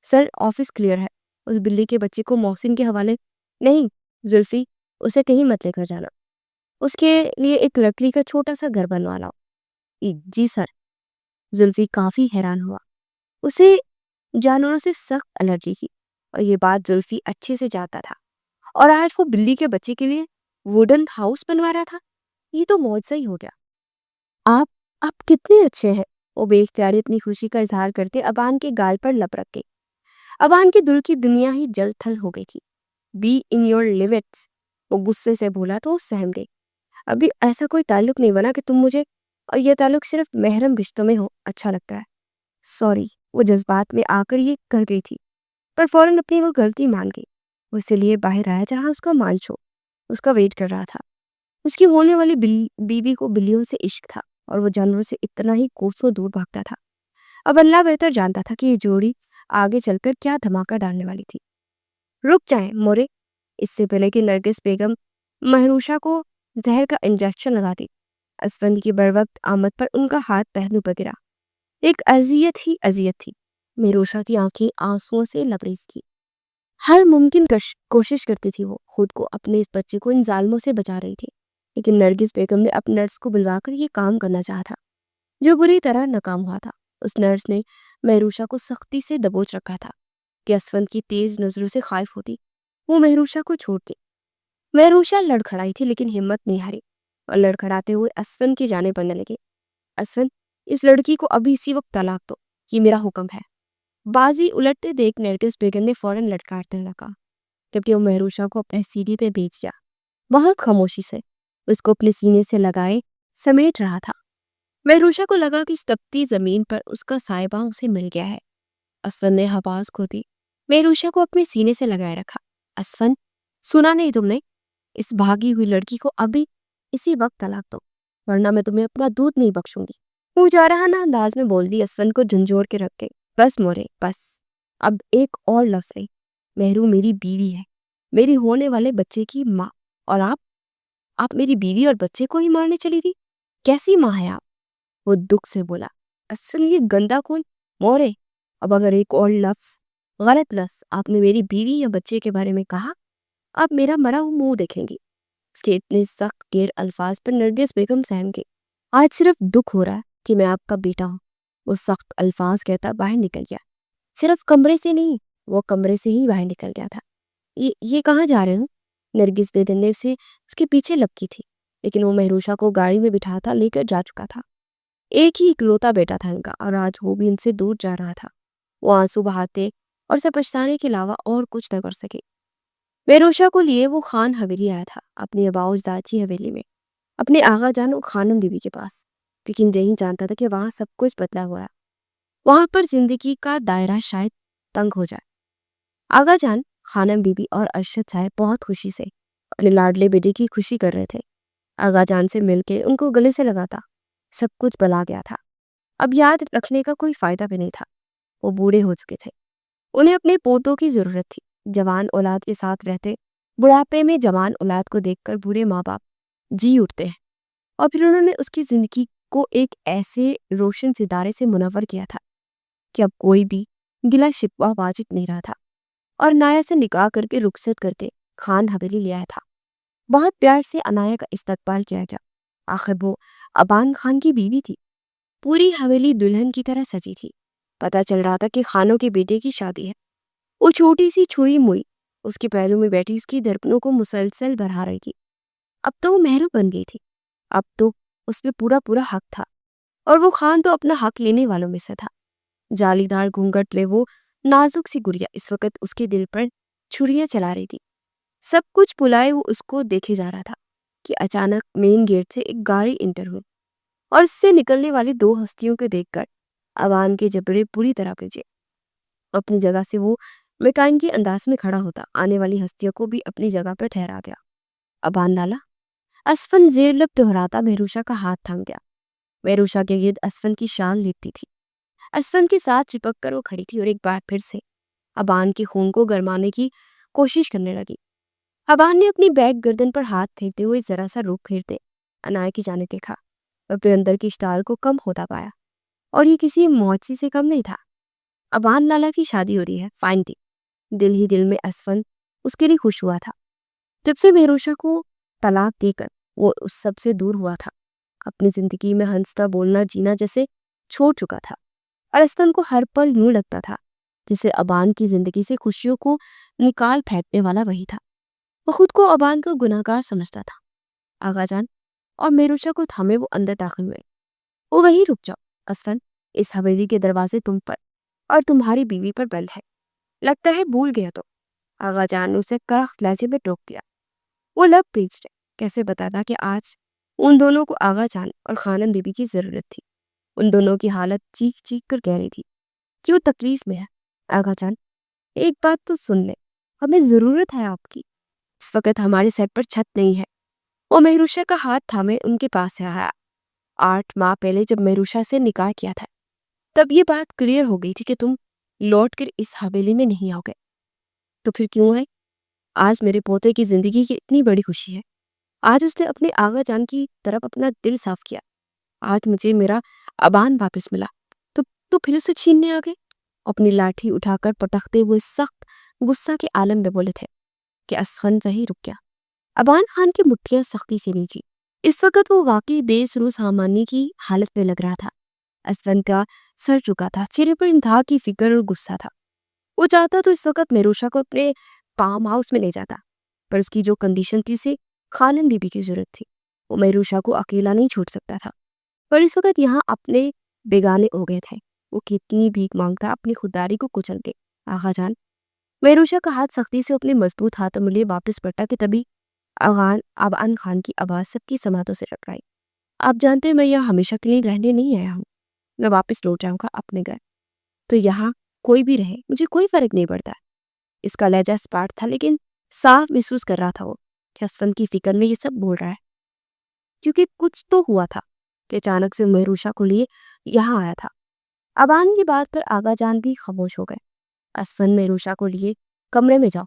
A: سر، آفس کلیئر ہے، اس بلی کے بچے کو محسن کے حوالے نہیں، زلفی اسے کہیں مت لے کر جانا، اس کے لیے ایک لکڑی کا چھوٹا سا گھر بنوا لاؤ۔ جی سر۔ زلفی کافی حیران ہوا، اسے جانوروں سے سخت الرجی تھی، اور یہ بات زلفی اچھے سے جانتا تھا، اور آج وہ بلی کے بچے کے لیے ووڈن ہاؤس بنوا رہا تھا۔ یہ تو معجزہ ہی ہو گیا۔ آپ کتنے اچھے ہیں، وہ بے اختیاری اپنی خوشی کا اظہار کرتے ابان کے گال پر لب رکھ گئی۔ ابان کے دل کی دنیا ہی جل تھل ہو گئی تھی۔ بی ان یور لیمٹس، وہ غصے سے بولا تو وہ سہم گئی۔ ابھی ایسا کوئی تعلق نہیں بنا کہ تم مجھے، اور یہ تعلق صرف محرم رشتوں میں ہو اچھا لگتا ہے۔ سوری، وہ جذبات میں آ کر یہ کر گئی تھی، پر فوراً اپنی وہ غلطی مان گئی۔ وہ اسی لیے باہر آیا جہاں اس کا مانچو اس کا ویٹ کر رہا تھا۔ اس کی ہونے والی بیوی کو بلیوں سے عشق تھا، اور وہ جانوروں سے اتنا ہی کوسوں دور بھاگتا تھا۔ اب اللہ بہتر جانتا تھا کہ یہ جوڑی آگے چل کر کیا دھماکہ ڈالنے والی تھی۔ رک جائیں مورے، اس سے پہلے کہ نرگس بیگم مہروشہ کو زہر کا انجیکشن لگا دی، اسفند کی بروقت آمد پر ان کا ہاتھ پہلو پر گرا۔ ایک اذیت تھی۔ مہروشہ کی آنکھیں آنسوؤں سے لبریز تھی۔ ہر ممکن کوشش کرتی تھی وہ خود کو اپنے اس بچے کو ان ظالموں سے بچا رہی تھی، لیکن نرگس بیگم نے اپنے نرس کو بلوا کر یہ کام کرنا چاہا تھا، جو بری طرح ناکام ہوا تھا۔ اس نرس نے مہروشہ کو سختی سے دبوچ رکھا تھا کہ اسفند کی تیز نظروں سے خائف ہوتی وہ مہروشہ کو چھوڑ گئی۔ مہروشہ لڑکھڑائی تھی لیکن ہمت نہیں ہاری، اور لڑکھڑاتے ہوئے اسفند کی جانب بڑھنے لگے۔ اسفند، اس لڑکی کو ابھی اسی وقت طلاق دو، یہ میرا حکم ہے۔ بازی الٹتے دیکھ نرگس بیگم نے فوراً لٹکارتے لگا، جبکہ وہ مہروشہ کو اپنے سینے پہ بیچ گیا۔ بہت خاموشی سے اس کو اپنے سینے سے لگائے سمیٹ رہا تھا۔ مہروشہ کو لگا کہ اس تپتی زمین پر اس کا سائبہ اسے مل گیا ہے۔ اسفند نے حواس کھو دی، مہروشہ کو اپنے سینے سے لگائے رکھا۔ اسفند، سنا نہیں تم نے؟ اس بھاگی ہوئی لڑکی کو ابھی اسی وقت طلاق دو، ورنہ میں تمہیں اپنا دودھ نہیں بخشوں گی۔ وہ جا رہا نا انداز میں بول دی اسفند کو جھنجھوڑ کے رکھ گئی۔ بس مورے، بس، اب ایک اور لفظ ہے، مہرو میری بیوی ہے، میری ہونے والے بچے کی ماں، اور آپ میری بیوی اور بچے کو ہی مارنے چلی تھی؟ کیسی ماں ہے آپ؟ وہ دکھ سے بولا۔ اسفند، یہ گندا کون مورے، اب اگر ایک اور غلط لفظ آپ نے میری بیوی یا بچے کے بارے میں کہا، آپ میرا مرا ہوا منہ دیکھیں گی۔ اس کے اتنے سخت گیر الفاظ پر نرگس بیگم سہم گئی۔ آج صرف دکھ ہو رہا ہے کہ میں آپ کا بیٹا ہوں، وہ سخت الفاظ کہتا باہر نکل گیا۔ صرف کمرے سے نہیں، وہ کمرے سے ہی باہر نکل گیا تھا۔ یہ کہاں جا رہے ہوں؟ نرگس بیگم نے اس کے پیچھے لپکی تھی، لیکن وہ مہروشہ کو گاڑی میں بٹھاتا لے کر جا چکا تھا۔ ایک ہی اکلوتا بیٹا تھا ان کا، اور آج وہ بھی ان سے دور جا رہا تھا۔ وہ آنسو بہاتے اور اسے پچھتانے کے علاوہ اور کچھ نہ کر سکے۔ مہروشہ کو لیے وہ خان حویلی آیا تھا، اپنی آباء و اجداد کی حویلی میں، اپنے آغا جان اور خانم بیوی کے پاس، لیکن یہی جانتا تھا کہ وہاں سب کچھ بدلا ہوا ہے، وہاں پر زندگی کا دائرہ شاید تنگ ہو جائے۔ آغا جان، خانم بی بی اور ارشد صاحب بہت خوشی سے اپنے لاڈلے بیٹے کی خوشی کر رہے تھے۔ آغا جان سے مل کے ان کو گلے سے لگاتا سب کچھ بلا گیا تھا۔ اب یاد رکھنے کا کوئی فائدہ بھی نہیں تھا، وہ بوڑھے ہو چکے تھے، انہیں اپنے پوتوں کی ضرورت تھی۔ جوان اولاد کے ساتھ رہتے بڑھاپے میں جوان اولاد کو دیکھ کر بوڑھے ماں باپ جی اٹھتے ہیں، اور پھر انہوں نے اس کی زندگی کو ایک ایسے روشن ستارے سے منور کیا تھا کہ اب کوئی بھی گلا شکوہ واجب نہیں رہا تھا، اور عنایا سے نکاح کر کے رخصت کر کے خان حویلی لے آیا تھا۔ بہت پیار سے عنایا کا استقبال کیا گیا، آخر وہ ابان خان کی بیوی تھی۔ پوری حویلی دلہن کی طرح سجی تھی، پتہ چل رہا تھا کہ خانوں کے بیٹے کی شادی ہے۔ وہ چھوٹی سی چھوئی موئی اس کے پہلو میں بیٹھی اس کی دھڑکنوں کو مسلسل بڑھا رہی تھی۔ اب تو وہ محرم بن گئی تھی، اب تو اس پہ پورا حق تھا، اور وہ خان تو اپنا حق لینے والوں میں سے تھا۔ جالی دار گھونگھٹ لے وہ نازک سی گڑیا اس وقت اس کے دل پر چھریاں چلا رہی تھی۔ سب کچھ بلائے وہ اس کو دیکھے جا رہا تھا کہ اچانک مین گیٹ سے ایک گاڑی انٹر ہوئی، اور اس سے نکلنے والی دو ہستیوں کو دیکھ کر ابان کے جبڑے پوری طرح بھیجے۔ اپنی جگہ سے وہ مکانکی انداز میں کھڑا ہوتا آنے والی ہستیوں کو بھی اپنی جگہ پر ٹھہرا گیا۔ ابان لالا، اسفن زیر لب دہراتا مہروشا کا ہاتھ تھام گیا۔ مہروشا کے گرد اسفن کی شال لیپتی تھی، اسفن کے ساتھ چپک کر وہ کھڑی تھی اور ایک بار پھر سے ابان کے خون کو گرمانے کی کوشش کرنے لگی۔ ابان نے اپنی بیک گردن پر ہاتھ پھیرتے ہوئے ذرا سا رخ پھیرتے عنایا کی جانب دیکھا، اپنے اندر کی اشتعال کو کم ہوتا پایا، اور یہ کسی معجزے سے کم نہیں تھا۔ ابان لالا کی شادی ہو رہی ہے، فائن تھی۔ دل ہی دل میں اسفن اس کے لیے خوش ہوا تھا۔ جب سے مہروشا کو طلاق دے کر وہ اس سب سے دور ہوا تھا، اپنی زندگی میں ہنستا بولنا جینا جیسے چھوڑ چکا تھا، اور اسفن کو ہر پل یوں لگتا تھا جسے ابان کی زندگی سے خوشیوں کو نکال پھینکنے والا وہی تھا۔ وہ خود کو ابان کا گناہ گار سمجھتا تھا۔ آغا جان اور مہروشا کو تھامے وہ اندر داخل ہوئے۔ وہ وہی رک جاؤ اسفن، اس حویلی کے دروازے تم پر اور تمہاری بیوی پر بند ہے، لگتا ہے بھول گیا تو۔ آغا جان نے اسے کرخت لہجے میں ٹوک دیا۔ وہ لب پیچتے کیسے بتاتا کہ آج ان دونوں کو آغا جان اور خانم بی بی کی ضرورت تھی۔ ان دونوں کی حالت چیخ چیخ کر کہہ رہی تھی کہ وہ تکلیف میں ہے۔ آغا جان ایک بات تو سن لے، ہمیں ضرورت ہے آپ کی، اس وقت ہمارے سر پر چھت نہیں ہے۔ وہ مہروشا کا ہاتھ تھامے ان کے پاس سے آیا۔ 8 ماہ پہلے جب مہروشا سے نکاح کیا تھا تب یہ بات کلیئر ہو گئی تھی کہ تم لوٹ کر اس حویلی میں نہیں آؤ گے، تو پھر کیوں ہے؟ آج میرے پوتے کی زندگی کی اتنی بڑی خوشی ہے، آج اس نے اپنے آغا جان کی طرف اپنا دل صاف کیا، آج مجھے میرا ابان واپس ملا، تو پھر اسے چھیننے آ گئے۔ اپنی لاٹھی اٹھا کر پٹکتے ہوئے سخت غصہ کے عالم میں بولے تھے کہ اسفن وہی رک گیا۔ ابان خان کی مٹھیاں سختی سے نیچی، اس وقت وہ واقعی بے سرو سامانی کی حالت میں لگ رہا تھا۔ اسفن کا سر جھکا تھا، چہرے پر انتہا کی فکر اور غصہ تھا۔ وہ چاہتا تو اس وقت مہروشا کو اپنے فارم ہاؤس میں لے جاتا، پر اس کی جو کنڈیشن تھی اسے خانم بی بی کی ضرورت تھی، وہ مہروشا کو اکیلا نہیں چھوڑ سکتا تھا۔ پر اس وقت یہاں اپنے بیگانے ہو گئے تھے، وہ کتنی بھیک مانگتا اپنی خودداری کو کچل کے۔ آغا جان، مہروشا کا ہاتھ سختی سے اپنے مضبوط ہاتھوں میں لیے واپس پڑتا کہ تبھی ابان خان کی آواز سب کی سماعتوں سے ٹکرائی۔ آپ جانتے ہیں میں یہاں ہمیشہ کے لیے رہنے نہیں آیا ہوں، میں واپس لوٹ جاؤں گا اپنے گھر، تو یہاں کوئی بھی رہے مجھے کوئی فرق نہیں پڑتا۔ اس کا لہجہ اسپاٹ تھا، لیکن صاف محسوس کر رہا تھا وہ کہ اسفن کی فکر میں یہ سب بول رہا ہے، کیونکہ کچھ تو ہوا تھا کہ اچانک سے مہروشا کو لیے یہاں آیا تھا۔ ابان کی بات پر آغا جان بھی خاموش ہو گئے۔ اسفن، مہروشا کو لیے کمرے میں جاؤ۔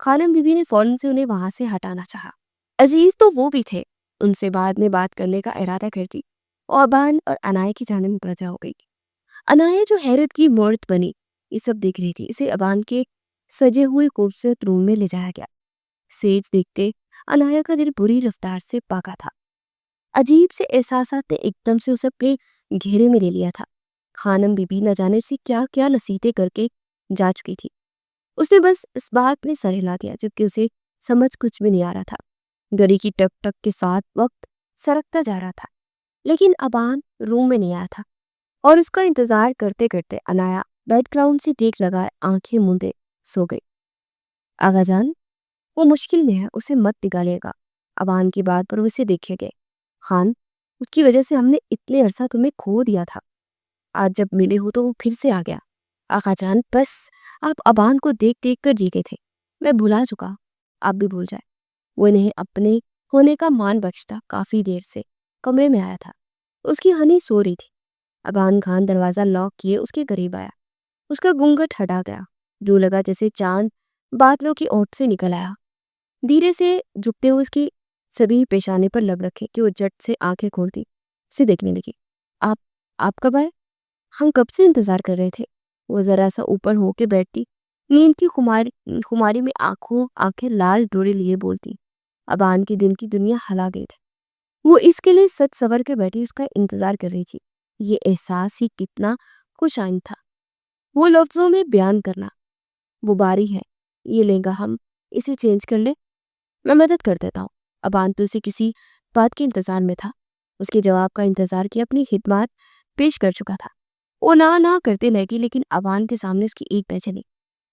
A: خانم بی بی نے فوراً سے انہیں وہاں سے ہٹانا چاہا۔ عزیز تو وہ بھی تھے، ان سے بعد میں بات کرنے کا ارادہ کرتی، اور ابان اور عنایا کی جانب متوجہ ہو گئی۔ عنایا جو حیرت کی مورت بنی یہ سب دیکھ رہی تھی، اسے ابان کے سجے ہوئے خوبصورت روم میں لے جایا گیا۔ سیج دیکھتے عنایا کا دل بری رفتار سے پاکا تھا۔ عجیب سے احساسات نے ایک دم سے اسے اپنے گھیرے میں لے لیا تھا۔ خانم بی بی نہ جانے سے کیا کیا نصیحتیں کر کے جا چکی تھی، اس نے بس اس بات میں سر ہلا دیا، جبکہ اسے سمجھ کچھ بھی نہیں آ رہا تھا۔ گھڑی کی ٹک ٹک کے ساتھ وقت سرکتا جا رہا تھا، لیکن ابان روم میں نہیں آیا تھا، اور اس کا انتظار کرتے کرتے عنایا بیک گراؤنڈ سے ٹیک لگائے آنکھیں موندے سو گئی۔ آغا جان، وہ مشکل میں ہے، اسے مت نکالے گا۔ ابان کی بات پر اسے دیکھے گئے۔ خان، اس کی وجہ سے ہم نے اتنے عرصہ تمہیں کھو دیا تھا، آج جب ملے ہو تو وہ پھر سے آ گیا۔ آغا جان بس، آپ ابان کو دیکھ دیکھ کر جیتے تھے، میں بھلا چکا، آپ بھی بھول جائے۔ وہ انہیں اپنے ہونے کا مان بخشتا کافی دیر سے کمرے میں آیا تھا۔ اس کی ہنی سو رہی تھی۔ ابان خان دروازہ لاک کیے اس کے قریب آیا۔ اس کا گھونگھٹ ہٹا گیا، جو لگا جیسے چاند بادلوں کی اوٹ سے نکل آیا۔ دھیرے سے جھکتے ہوئے اس کی سبھی پیشانے پر لب رکھے کہ وہ جٹ سے آنکھیں کھولتی اسے دیکھنے لگی۔ آپ آپ کب آئے؟ ہم کب سے انتظار کر رہے تھے۔ وہ ذرا سا اوپر ہو کے بیٹھتی، نیند کی خماری میں آنکھیں لال ڈورے لیے بولتی۔ ابان کے دل کی دنیا ہلا گئی تھی۔ وہ اس کے لیے سچ سور کے بیٹھی اس کا انتظار کر رہی تھی۔ یہ احساس ہی کتنا خوش آئند تھا، وہ لفظوں میں بیان کرنا۔ وہ باری ہے، یہ لہنگا ہم اسے چینج کر لیں؟ میں مدد کر دیتا ہوں۔ ابان تو اسے کسی بات کے انتظار میں تھا، اس کے جواب کا انتظار کی اپنی خدمات پیش کر چکا تھا۔ وہ نہ کرتے لگی، لیکن ابان کے سامنے اس کی ایک پہ چلی۔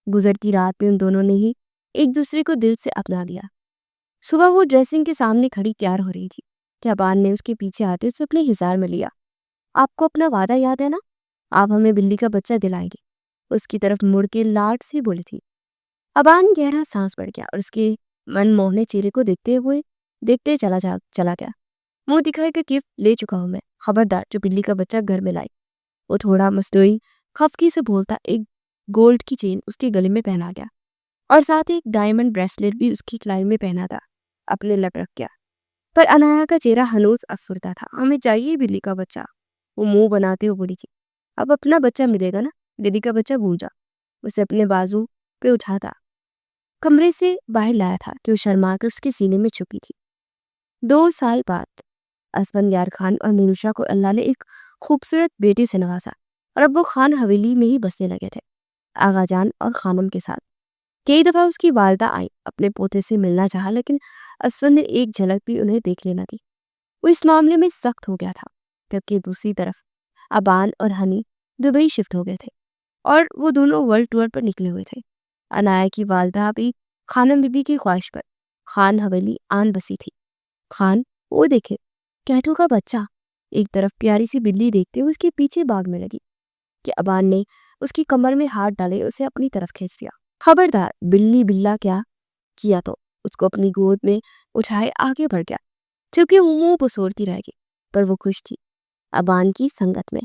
A: گزرتی رات میں ان دونوں نے ہی ایک دوسرے کو دل سے اپنا لیا۔ صبح وہ ڈریسنگ کے سامنے کھڑی تیار ہو رہی تھی کہ ابان نے اس کے پیچھے آتے اسے اپنے ہزار میں لیا۔ آپ کو اپنا وعدہ یاد ہے نا؟ آپ ہمیں بلی کا بچہ دلائیں گے، اس کی طرف مڑ کے لاڈ سے بولی تھی۔ ابان گہرا سانس بڑھ گیا اور اس کے من موہنے چہرے کو دیکھتے چلا گیا۔ منہ دکھائے کہ گفٹ لے چکا ہوں میں، خبردار جو بلی کا بچہ گھر میں لائی۔ وہ تھوڑا مصنوعی خفگی سے بولتا ایک گولڈ کی چین اس کے گلے میں پہنا گیا اور ساتھ ایک ڈائمنڈ بریسلیٹ بھی اس کی کلائی میں پہنا تھا۔ اپنے لب رکھ گیا، پر انایا کا چہرہ ہنوز افسردہ تھا۔ ہمیں چاہیے بلی کا بچہ، وہ منہ بناتے ہوئے بولی تھی۔ اب اپنا بچہ ملے گا نا، بلی کا بچہ بھول جا۔ اسے اپنے بازو پہ اٹھاتا کمرے سے باہر لایا تھا کہ وہ شرما کر اس کے سینے میں چھپی تھی۔ 2 سال بعد اسفندیار خان اور نیروشا کو اللہ نے ایک خوبصورت بیٹی سے نوازا اور اب وہ خان حویلی میں ہی بسنے لگے تھے، آغا جان اور خانم کے ساتھ۔ کئی دفعہ اس کی والدہ آئی، اپنے پوتے سے ملنا چاہا، لیکن اسفند نے ایک جھلک بھی انہیں دیکھ لینا دی۔ وہ اس معاملے میں سخت ہو گیا تھا، جبکہ دوسری طرف ابان اور ہنی دبئی شفٹ ہو گئے تھے اور وہ دونوں ورلڈ ٹور پر نکلے ہوئے تھے۔ انایا کی والدہ بھی خانم بی بی کی خواہش پر خان حویلی آن بسی تھی۔ خان، وہ دیکھے کیٹو کا بچہ، ایک طرف پیاری سی بلی دیکھتے ہوئے اس کے پیچھے بھاگنے لگی کہ ابان نے اس کی کمر میں ہاتھ ڈالے اسے اپنی طرف کھینچ لیا۔ خبردار، بلی بلا کیا تو اس کو اپنی گود میں اٹھائے آگے بڑھ گیا، چونکہ وہ منہ بسورتی رہ گئی، پر وہ خوش تھی ابان کی سنگت میں۔